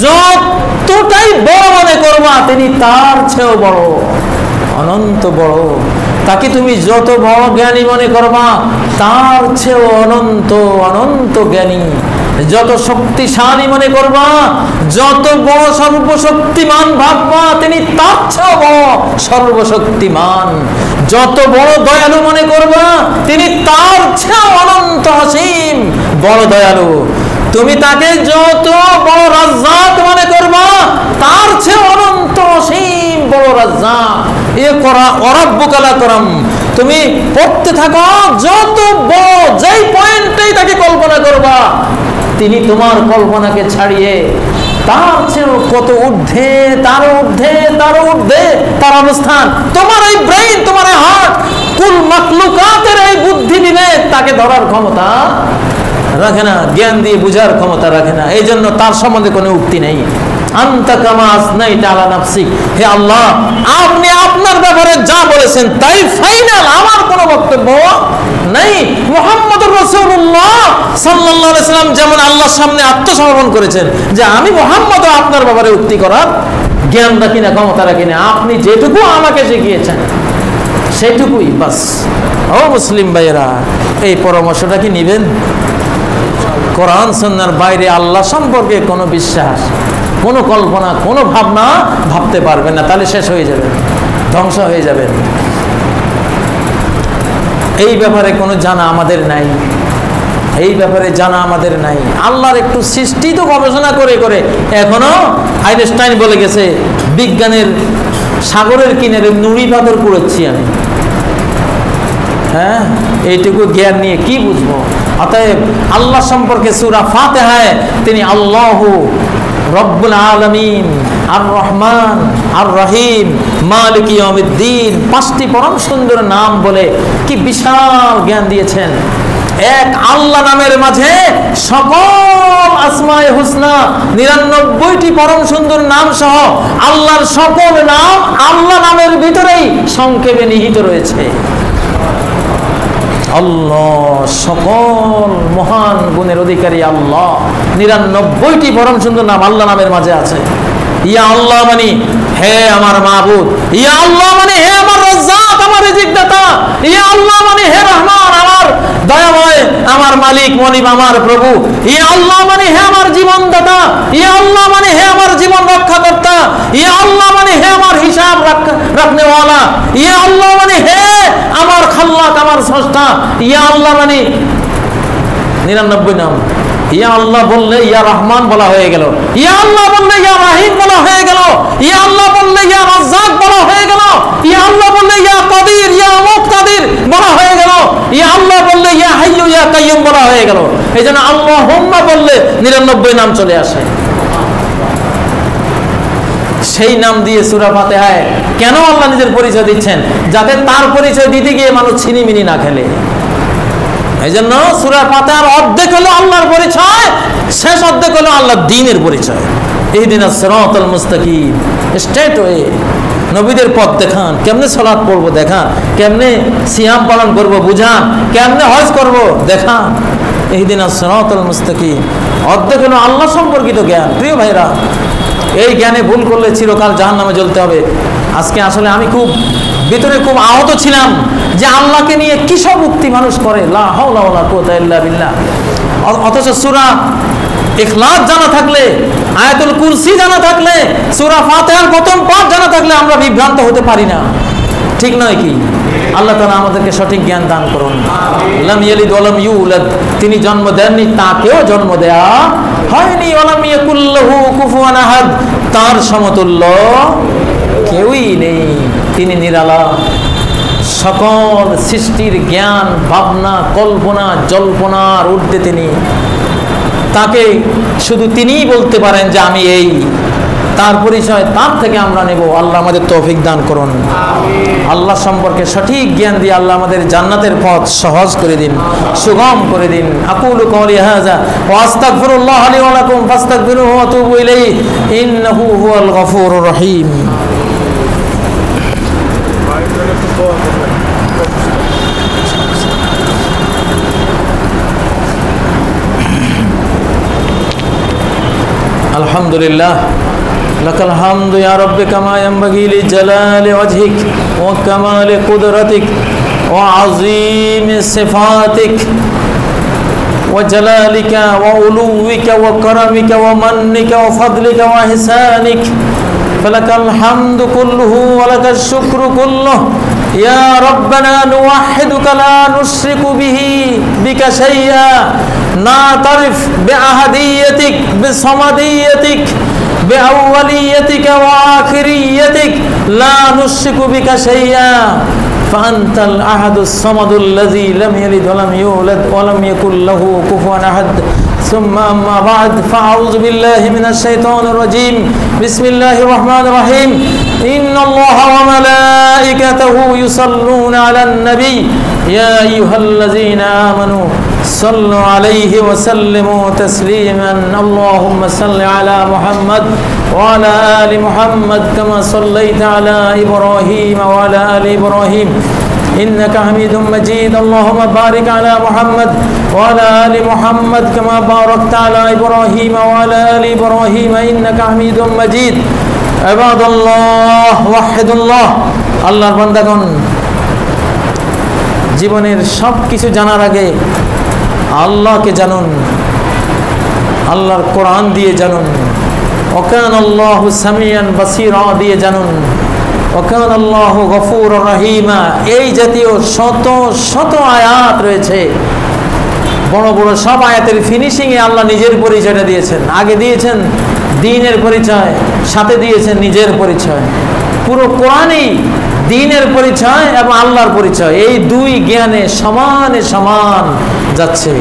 যতটাই বড় মনে করবা তিনি তার চেয়েও বড়, অনন্ত বড়। তাকে তুমি যত বড় জ্ঞানী মনে করবা তার চেয়েও অনন্ত অনন্ত জ্ঞানী। যত শক্তিশালী মনে করবা, যত বড় সর্বশক্তিমান ভাববা তিনি তার চেয়েও বড় সর্বশক্তিমান। যত বড় দয়ালু মনে করবা তিনি তার চেয়েও অনন্ত অসীম বড় দয়ালু। তুমি তাকে যত বড় রাজ্জাক মনে করবা তার চেয়ে অনন্ত অসীম বড় রাজ্জাক। এ করা ওয়ারাব্বুকাল আকরাম। তুমি পড়তে থাকো, যত বড় যেই পয়েন্টেই তাকে কল্পনা করবা তিনি তোমার কল্পনাকে ছাড়িয়ে তার চেয়েও কত ঊর্ধ্বে, তার ঊর্ধ্বে, তার ঊর্ধ্বে তার অবস্থান। তোমার এই ব্রেইন, তোমার এই হার্ট, কুল মাখলুকাতের এই বুদ্ধি বিবেক তাকে ধরার ক্ষমতা রাখে না, জ্ঞান দিয়ে বুঝার ক্ষমতা রাখে না। এই জন্য তার সম্বন্ধে কোনো উক্তি নেই। আনতা কামা আসনাইতা আলা নাফসিক, হে আল্লাহ আপনি আপনার ব্যাপারে যা বলেছেন তাই ফাইনাল, আমার কোনো বক্তব্য নেই। মুহাম্মদুর রাসূলুল্লাহ সাল্লাল্লাহু আলাইহি সাল্লাম যেমন আল্লাহর সামনে আত্মসমর্পণ করেছেন যে আমি মুহাম্মদ আপনার ব্যাপারে উক্তি করার জ্ঞান রাখি না, ক্ষমতা রাখি না, আপনি যেটুকু আমাকে শিখিয়েছেন সেটুকুই বাস। ও মুসলিম ভাইয়েরা, এই পরামর্শটা কি নিবেন? কোরআন সুন্নাহর বাইরে আল্লাহ সম্পর্কে কোনো বিশ্বাস, কোনো কল্পনা, কোনো ভাবনা ভাবতে পারবেন না, তাহলে শেষ হয়ে যাবেন, ধ্বংস হয়ে যাবেন। এই ব্যাপারে কোনো জানা আমাদের নাই, এই ব্যাপারে জানা আমাদের নাই। আল্লাহর একটু সৃষ্টি তো গবেষণা করে করে এখনো আইনস্টাইন বলে গেছে বিজ্ঞানের সাগরের কিনারে নুড়ি পাথর কুড়োচ্ছি আমি। হ্যাঁ, এইটুকু জ্ঞান নিয়ে কি বুঝবো? অতএব আল্লাহ সম্পর্কে সূরা ফাতিহায় তিনি আল্লাহু রব্বুল আলামিন, আর রহমান, আর রহিম, মালিক ইয়াউমিদ্দিন, 5টি পরম সুন্দর নাম বলে কি বিশাল জ্ঞান দিয়েছেন। এক আল্লাহ নামের মাঝে সকল আসমায়ে হুসনা 99টি পরম সুন্দর নাম সহ আল্লাহর সকল নাম আল্লাহ নামের ভিতরেই সংক্ষেপে নিহিত রয়েছে। আল্লাহ সকল মহান গুণের অধিকারী আল্লাহ, 99টি পরম সুন্দর নাম আল্লাহ নামের মাঝে আছে। ইয়া আল্লাহ মানে হে আমার মাবুদ, ইয়া আল্লাহ মানে হে আমার রাজ্জাক, আমার রিজিকদাতা, ইয়া আল্লাহ মানে হে রহমান, আমার দয়াময়, আমার মালিক মনিব, আমার প্রভু, ইয়া আল্লাহ মানে হে আমার জীবনদাতা, ইয়া আল্লাহ মানে হে আমার জীবন রক্ষাকর্তা, ইয়া আল্লাহ মানে হে আমার হিসাব রাখনেওয়ালা, ইয়া আল্লাহ মানে হে আমার খাল্লাক, আমার স্রষ্টা, ইয়া আল্লাহ মানে 99 নাম। ইয়া আল্লাহ বললে ইয়া রহমান বলা হয়ে গেল, ইয়া আল্লাহ বললে ইয়া রাহিম বলা হয়ে গেল, ইয়া আল্লাহ বললে ইয়া রাজ্জাক বলা হয়ে গেল, ইয়া আল্লাহ বললে ইয়া কাদির, ইয়া মুকতাদির বলা হয়ে গেল, ইয়া আল্লাহ বললে ইয়া হাইয়্যু ইয়া কাইয়্যুম বলা হয়ে গেল। এইজন্য আল্লাহুম্মা বললে 99 নাম চলে আসে। সেই নাম দিয়ে সূরা ফাতিহায় কেন আল্লাহ নিজের পরিচয় দিচ্ছেন? যাতে তার পরিচয় দিতে গিয়ে মানুষ ছিনিমিনি না খেলে। এই জন্য সূরা ফাতিহার অর্ধেক হলো আল্লাহর পরিচয়, শেষ অর্ধেক হলো আল্লাহর দ্বীনের পরিচয়। ইহদিনাস সিরাতাল মুস্তাকিম, স্ট্রেট ওয়ে, নবীদের পথ দেখান, কেমনে সালাত পড়বো দেখান, কেমনে সিয়াম পালন করব বুঝান, কেমনে হজ করব দেখান। ইহদিনাস সিরাতাল মুস্তাকিম অর্ধেক হলো আল্লাহ সম্পর্কিত জ্ঞান। প্রিয় ভাইরা, এই জ্ঞানে ভুল করলে চিরকাল জাহান্নামে জ্বলতে হবে। আজকে আসলে আমি ভিতরে খুব আহত ছিলাম যে আল্লাহকে নিয়ে কিসব উক্তি মানুষ করে, লা হাওলা ওয়ালা কুওয়াতা ইল্লা বিল্লাহ। অথচ সূরা ইখলাস জানা থাকলে, আয়াতুল কুরসি জানা থাকলে, সূরা ফাতিহার প্রথম পাঠ জানা থাকলে আমরা বিভ্রান্ত হতে পারি না, ঠিক নয় কি? আল্লাহ তাআলা আমাদেরকে সঠিক জ্ঞান দান করুন। লাম ইয়ালিদ ওয়া লাম ইউলাদ, তিনি জন্ম দেননি, তাকেও জন্ম দেয়া হয়নি। ওয়া লাম ইয়াকুল লাহু কুফুয়ান আহাদ, তার সমতুল্য কেউই নেই। তিনি নিরালা, সকল সৃষ্টির জ্ঞান, ভাবনা, কল্পনা, জল্পনার ঊর্ধ্বে তিনি। তাকে শুধু তিনিই বলতে পারেন যে আমি এই, তার পরিচয় তার থেকে আমরা নেব। আল্লাহ আমাদের তৌফিক দান করুন। আল্লাহ সম্পর্কে সঠিক জ্ঞান দিয়ে আল্লাহ আমাদের জান্নাতের পথ সহজ করে দিন, সুগম করে দিন। আকুলু কওলি হাযা ওয়া আস্তাগফিরুল্লাহ লি ওয়া লাকুম ফাস্তাগফিরুহু ওয়া তুবু ইলাইহি ইন্নাহু হুয়াল গফুরুর রহিম। আলহামদুলিল্লাহ, লাকাল হামদু ইয়া রাব্বি কামা ইয়ানবাগি লিজালালি ওয়াজহিক ওয়া কামালি কুদরাতিক ওয়া আযীমি সিফাতিক ওয়া জালালিকা ওয়া উলুউিকা ওয়া কারামিকা ওয়া মান্নিকা ওয়া ফাদলিকা ওয়া ইহসানিক। ফালাকাল হামদু কুল্লুহু ওয়া লাকাশ শুকরু কুল্লুহু ইয়া রাব্বানা নুওয়াহহিদুকা লা নুশরিকু বিকা শাইআ না'তারিফ বিআহাদিয়াতিক বিসামাদিয়াতিক بأوليتك وآخريتك لا نشرك بك شيئا فأنت الأحد الصمد الذي لم يلد ولم يولد ولم يكن له كفوا أحد ثم أما بعد فأعوذ بالله من الشيطان الرجيم بسم الله الرحمن الرحيم إن الله وملائكته يصلون على النبي يا أيها الذين آمنوا صلوا عليه وسلموا تسليما اللهم صل على محمد وعلى آل محمد كما صليت على إبراهيم وعلى آل إبراهيم إنك حميد مجيد اللهم بارك على محمد وعلى آل محمد كما باركت على إبراهيم وعلى آل إبراهيم إنك حميد مجيد عباد الله وحد الله আল্লাহর বান্দাগণ, জীবনের সব কিছু জানার আগে আল্লাহকে জানুন, আল্লাহর কোরআন দিয়ে জানুন, ওয়াকান আল্লাহু সামিয়ান বাসীরা দিয়ে জানুন, ওয়াকান আল্লাহু গফুরুর রহিমা। এই জাতীয় শত শত আয়াত রয়েছে, বড় বড় সব আয়াতের ফিনিশিংয়ে আল্লাহ নিজের পরিচয়টা দিয়েছেন। আগে দিয়েছেন দ্বীনের পরিচয়, সাথে দিয়েছেন নিজের পরিচয়। পুরো কোরআনই দ্বীনের পরিচয় এবং আল্লাহর পরিচয়, এই দুই জ্ঞানে সমানে সমান যাচ্ছে।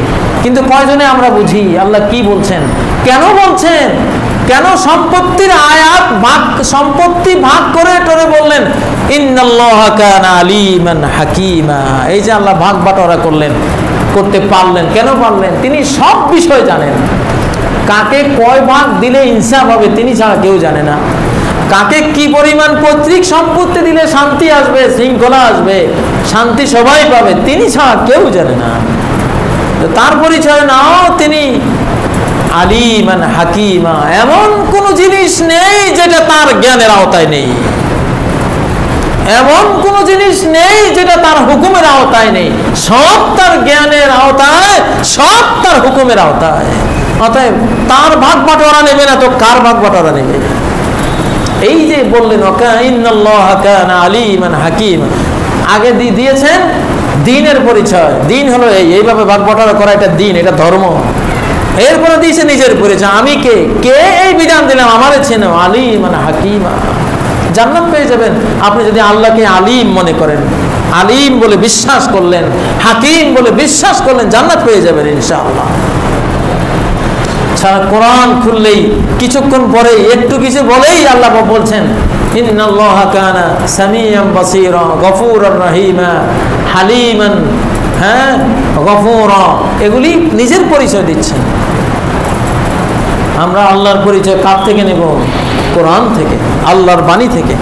কিন্তু কয়জনে আমরা বুঝি আল্লাহ কি বলছেন, কেন বলছেন, কেন সম্পত্তির আয়াত সম্পত্তি ভাগ করে টরে বললেন ইন্নাল্লাহা কানা আলিমান হাকিমা। এই যে আল্লাহ ভাগ বাটোয়ারা করতে পারলেন, কেন পারলেন? তিনি সব বিষয় জানেন। কাকে কয় ভাগ দিলে ইনসাফ হবে তিনি ছাড়া কেউ জানে না। কাকে কি পরিমাণ পৈতৃক সম্পত্তি দিলে শান্তি আসবে, শৃঙ্খলা আসবে, শান্তি সবাই পাবে, তিনি ছাড়া কেউ জানে না। তার পরিচয় নাও তিনি আলিমান হাকিমা, এমন কোন জিনিস নেই যেটা তার জ্ঞানের আওতায় নেই, এমন কোন জিনিস নেই যেটা তার হুকুমের আওতায় নেই। সব তার জ্ঞানের আওতায়, সব তার হুকুমের আওতায়। অতএব তার ভাগ বাটোয়ারা নেবে না তো কার ভাগ বাটোয়ারা নেবে? এই যে বললেন ইন্নাল্লাহা কানা আলিমান হাকিমা, আগে দিয়েছেন দ্বীনের পরিচয়। দ্বীন হলো এইভাবে ভাগ বাটোয়ারা করা, এটা দ্বীন, এটা ধর্ম। এরপরে দিয়েছে নিজের পরিচয়, আমি কে, কে এই বিধান দিলাম, আমারে চেনো, আলিমান হাকিমা। জান্নাত পেয়ে যাবেন আপনি যদি আল্লাহকে আলিম মনে করেন, আলিম বলে বিশ্বাস করলেন, হাকিম বলে বিশ্বাস করলেন, জান্নাত পেয়ে যাবেন ইনশাআল্লাহ। সারা কোরআন খুললেই কিছুক্ষণ পরে একটু কিছু বলেই আল্লাহ বলছেন ইন্নাল্লাহা কানা সামিয়াম বাসীরা গফুরুর রহিমা হালিমান গফুরা, এগুলি নিজের পরিচয় দিচ্ছেন। আমরা আল্লাহর পরিচয় কার থেকে নেব? কোরআন থেকে, আল্লাহর বাণী থেকে।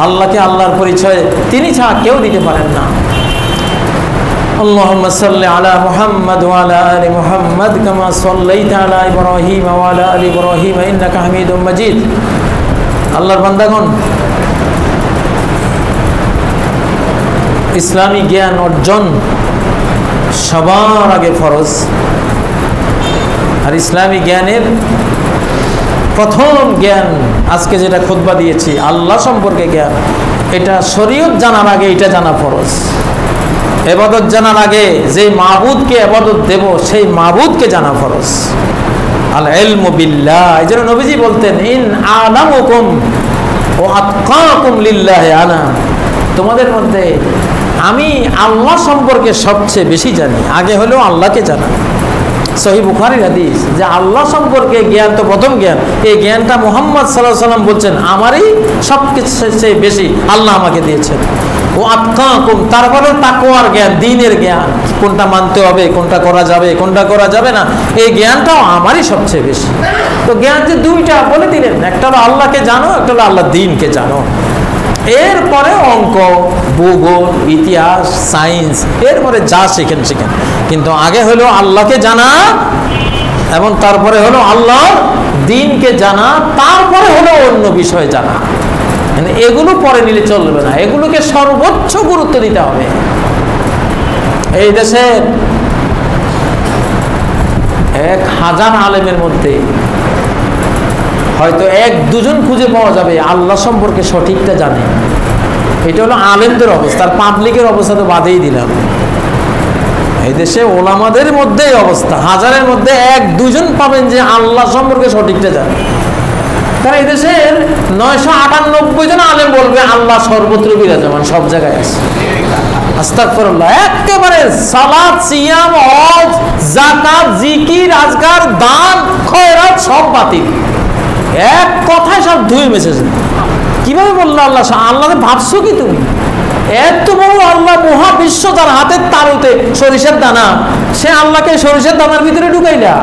আল্লাহকে আল্লাহর পরিচয় তিনি ছাড়া কেউ দিতে পারেন না। اللهم صل على محمد وعلى آل محمد كما صليت على إبراهيم وعلى آل إبراهيم إنك حميد مجيد। আল্লাহর বান্দাগণ, ইসলামী জ্ঞান অর্জন সবার আগে ফরজ। আর ইসলামী জ্ঞানের প্রথম জ্ঞান আজকে যেটা খুতবা দিয়েছি, আল্লাহ সম্পর্কে জ্ঞান, এটা শরীয়ত জানার আগে এটা জানা ফরজ। ইবাদত জানার আগে যে মাবুদকে ইবাদত দেব সেই মাবুদকে জানা ফরজ। আল ইলমু বিল্লাহ, এজন্য নবীজি বলতেন ইন আলামুকুম ওয়া আতকাকুম লিল্লাহি আনা, তোমাদের মধ্যে আমি আল্লাহ সম্পর্কে সবচেয়ে বেশি জানি। আগে হলো আল্লাহকে জানা। সহিহ বুখারীর হাদিস যে আল্লাহ সম্পর্কে জ্ঞান তো প্রথম জ্ঞান, এই জ্ঞানটা মুহাম্মদ সাল্লাল্লাহু আলাইহি সাল্লাম বলছেন আমারই সবচেয়ে বেশি আল্লাহ আমাকে দিয়েছেন। ও আতকাকুম, তারপরে তাকওয়ার জ্ঞান, দ্বীনের জ্ঞান, কোনটা মানতে হবে, কোনটা করা যাবে, কোনটা করা যাবে না, এই জ্ঞানটাও আমারই সবচেয়ে বেশি। তো জ্ঞান যে দুইটা বলে দিলেন, একটা হলো আল্লাহকে জানো, একটা হলো আল্লাহর দ্বীনকে জানো। এরপরে অঙ্ক, ভূগোল, ইতিহাস, সায়েন্স, এরপরে যা শিখেন শিখেন, কিন্তু আগে হলো আল্লাহকে জানা এবং তারপরে হলো আল্লাহর দ্বীনকে জানা, তারপরে হলো অন্য বিষয় জানা। এগুলো পরে নিলে চলবে না, এগুলোকে সর্বোচ্চ গুরুত্ব দিতে হবে। এই দেশে 1000 আলেমের মধ্যে হয়তো 1-2 খুঁজে পাওয়া যাবে আল্লাহ সম্পর্কে সঠিকটা জানে। এটা হলো আলেমদের অবস্থা। আর পাবলিকের অবস্থা তো বাদেই দিলাম। এই দেশে ওলামাদের মধ্যেই অবস্থা, 1000-এর মধ্যে 1-2 পাবেন যে আল্লাহ সম্পর্কে সঠিকটা জানে। কারণ এই দেশের 998 জন আলেম বলবে আল্লাহ সর্বত্র বিরাজমান, সব জায়গায় আছে। আস্তাগফিরুল্লাহ, একেবারে সালাত, সিয়াম, হজ, যাকাত, জিকির, আজকার, দান, খয়রাত সব বাতিল, এক কথায় সব ধুয়ে মেছেছে। কিভাবে বললো আল্লাহ? আল্লাহকে ভাবছো কি তুমি? এত বড় আল্লাহ, মহাবিশ্ব তার হাতের তালুতে সরিষার দানা, সে আল্লাহকে সরিষার দানার ভিতরে ঢুকাইলা।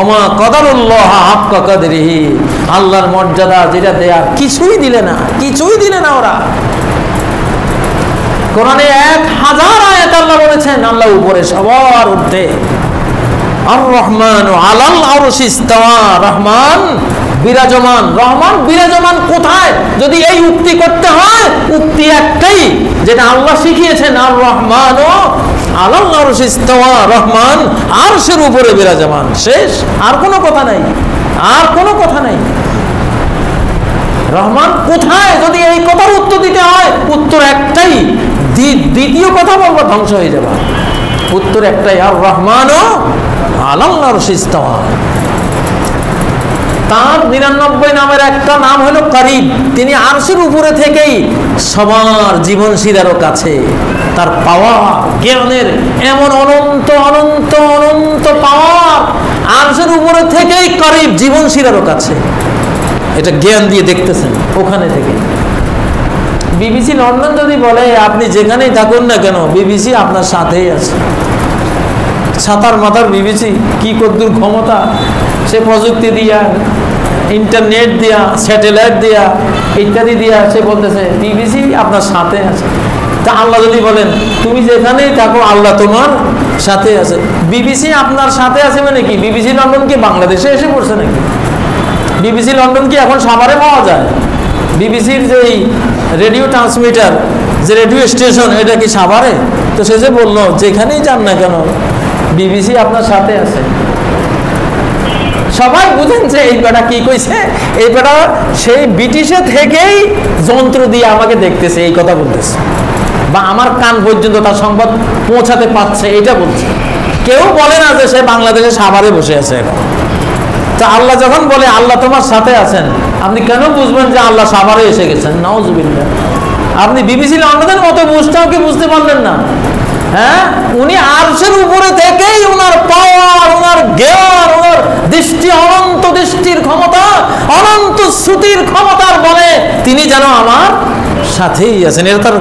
ওমা কদারুল্লাহ হাক্কা কদরিহি, আল্লাহর মর্যাদা যেটা দেয়ার কিছুই দিলে না, কিছুই দিলে না ওরা। কোরআনে 1000 আয়াত আল্লাহ বলেছেন আল্লাহ উপরে, সবার ঊর্ধ্বে। আর রহমান আলাল আরশি ইস্তাওয়া, রহমান বিরাজমান। রহমান বিরাজমান কোথায়? যদি এই উক্তি করতে হয়, উক্তি একটাই যেটা আল্লাহ শিখিয়েছেন, আর রহমান ও আলাল আরশি ইস্তাওয়া, রহমান আরশের উপরে বিরাজমান। শেষ, আর কোনো কথা নাই, আর কোনো কথা নাই। রহমান কোথায় যদি এই কথার উত্তর দিতে হয়, উত্তর একটাই। দ্বিতীয় কথা বলবো ধ্বংস হয়ে যাবে। উত্তর একটাই, আর রহমান ও আলাল আরশি ইস্তাওয়া। তার 99 নামের একটা নাম হলো করিব। তিনি আরশের উপরে থেকেই সবার জীবন শিরারও কাছে। তার পাওয়ার, জ্ঞানের এমন অনন্ত অনন্ত অনন্ত পাওয়ার, আরশের উপরে থেকেই করিব, জীবন শিরারও কাছে। এটা জ্ঞান দিয়ে দেখতেছেন ওখানে থেকে। বিবিসি লন্ডন যদি বলে আপনি যেখানেই থাকুন না কেন, বিবিসি আপনার সাথেই আছে। ছাতার মাথার বিবিসি, কি কদ্দুর ক্ষমতা! সে প্রযুক্তি দিয়া, ইন্টারনেট দিয়া, স্যাটেলাইট দিয়া, ইত্যাদি দিয়া সে বলতেছে বিবিসি আপনার সাথে আছে। তা আল্লাহ যদি বলেন তুমি যেখানেই থাকো আল্লাহ তোমার সাথে আছে। বিবিসি আপনার সাথে আছে মানে কি? বিবিসি লন্ডন কি বাংলাদেশে এসে পড়ছে নাকি? বিবিসি লন্ডন কি এখন সাভারে পাওয়া যায়? বিবিসির যে রেডিও ট্রান্সমিটার, যে রেডিও স্টেশন, এটা কি সাভারে? তো সে যে বললো যেখানেই যান না কেন বিবিসি আপনার সাথে আছে। সবাই বুঝেন যে এই বেটা কি কইছে, এই বেটা সেই ব্রিটিশে থেকেই যন্ত্র দিয়ে আমাকে দেখতেছে, এই কথা বলতেছে, বা আমার কান পর্যন্ত তার সংবাদ পৌঁছাতে পারছে, এটা বলছে। কেউ বলে না যে সে বাংলাদেশে সাভারে বসে আছে এখন। তা আল্লাহ যখন বলে আল্লাহ তোমার সাথে আছেন, আপনি কেন বুঝবেন যে আল্লাহ সাভারে এসে গেছেন? নাউজুবিল্লাহ। আপনি বিবিসি লন্ডনের মতো বুঝটাও কি বুঝতে পারলেন না? হ্যাঁ, উনি আরশের উপরে থেকেই ওনার পাওয়ার, ওনার জ্ঞান, ওনার দৃষ্টি, অনন্ত দৃষ্টির ক্ষমতা, অনন্ত শ্রুতির ক্ষমতার বলে তিনি যেন আমার সাথেই আছেন। এটা তার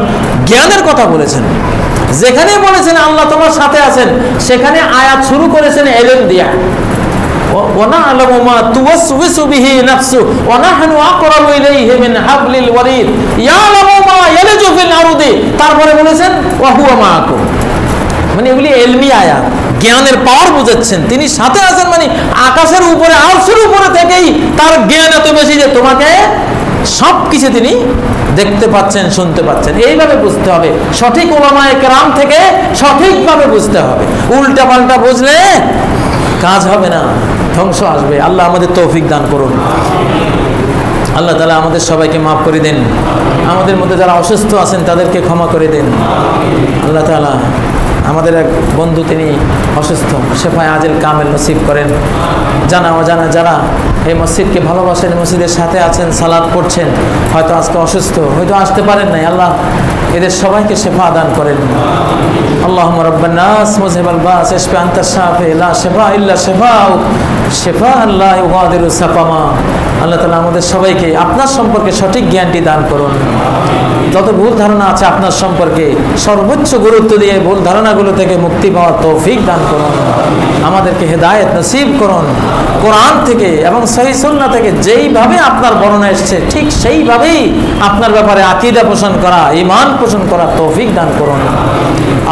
জ্ঞানের কথা বলেছেন। যেখানে বলেছেন আল্লাহ তোমার সাথে আছেন, সেখানে আয়াত শুরু করেছেন এলেম দিয়া। وَنَعْلَمُ مَا تُوَسْوِسُ بِهِ نَفْسُهُ وَنَحْنُ أَقْرَبُ إِلَيْهِ مِنْ حَبْلِ الْوَرِيدِ يَعْلَمُ مَا يَلِجُ فِي الْأَرْضِ। তারপরে বলেছেন وَهُوَ مَعَكُمْ। মানে এগুলি এলমি আয়াত, জ্ঞানের পাওয়ার বুঝাচ্ছেন। তিনি সাথে আছেন মানে আকাশের উপরে, আরশের উপরে থেকেই তার জ্ঞান এত বেশি যে তোমাকে সবকিছু তিনি দেখতে পাচ্ছেন, শুনতে পাচ্ছেন। এইভাবে বুঝতে হবে। সঠিক উলামায়ে কেরাম থেকে সঠিকভাবে বুঝতে হবে। উল্টা পাল্টা বুঝলে কাজ হবে না, ধ্বংস আসবে। আল্লাহ আমাদের তৌফিক দান করুন। আল্লাহ তাআলা আমাদের সবাইকে মাফ করে দেন। আমাদের মধ্যে যারা অসুস্থ আছেন তাদেরকে ক্ষমা করে দেন। আল্লাহ তাআলা আমাদের এক বন্ধু, তিনি অসুস্থ, শেফায়ে আজেল কামেল নসিব করেন। জানা অজানা যারা এই মসজিদকে ভালোবাসেন, মসজিদের সাথে আছেন, সালাত পড়ছেন, হয়তো আজকে অসুস্থ, হয়তো আসতে পারেন নাই, আল্লাহ এদের সবাইকে শেফা দান করেন। আল্লাহুম্মা রাব্বান নাস মুযহিবাল বাস ইশফি আনতা শাফি লা শিফা ইল্লা শিফাউক শিফাআন লা ইউগাদিরু সাকামা। আল্লাহ তাআলা আমাদের সবাইকে আপনার সম্পর্কে সঠিক জ্ঞানটি দান করুন। যত ভুল ধারণা আছে আপনার সম্পর্কে সর্বোচ্চ গুরুত্ব দিয়ে ভুল ধারণাগুলো থেকে মুক্তি পাওয়ার তৌফিক দান করুন। আমাদেরকে হেদায়েত নসিব করুন। কোরআন থেকে এবং সহিহ সুন্নাহ থেকে যেইভাবে আপনার বর্ণনা এসেছে ঠিক সেইভাবেই আপনার ব্যাপারে আকীদা পোষণ করা, ঈমান পোষণ করা তৌফিক দান করুন।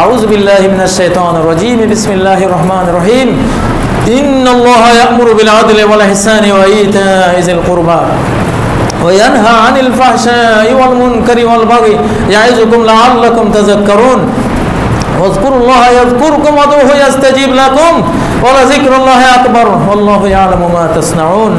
আউযু বিল্লাহি মিনাশ শাইতানির রাজীম। বিসমিল্লাহির রহমানির রহিম। ইন্নাল্লাহা ইয়া'মুরু বিল আদলি ওয়াল ইহসানি ওয়া ইতা'i যিল কুরবা وينهى عن الفحشاء والمنكر والبغي يعظكم لعلكم تذكرون واذكروا الله يذكركم وادعوه يستجيب لكم ولذكر الله أكبر والله يعلم ما تصنعون।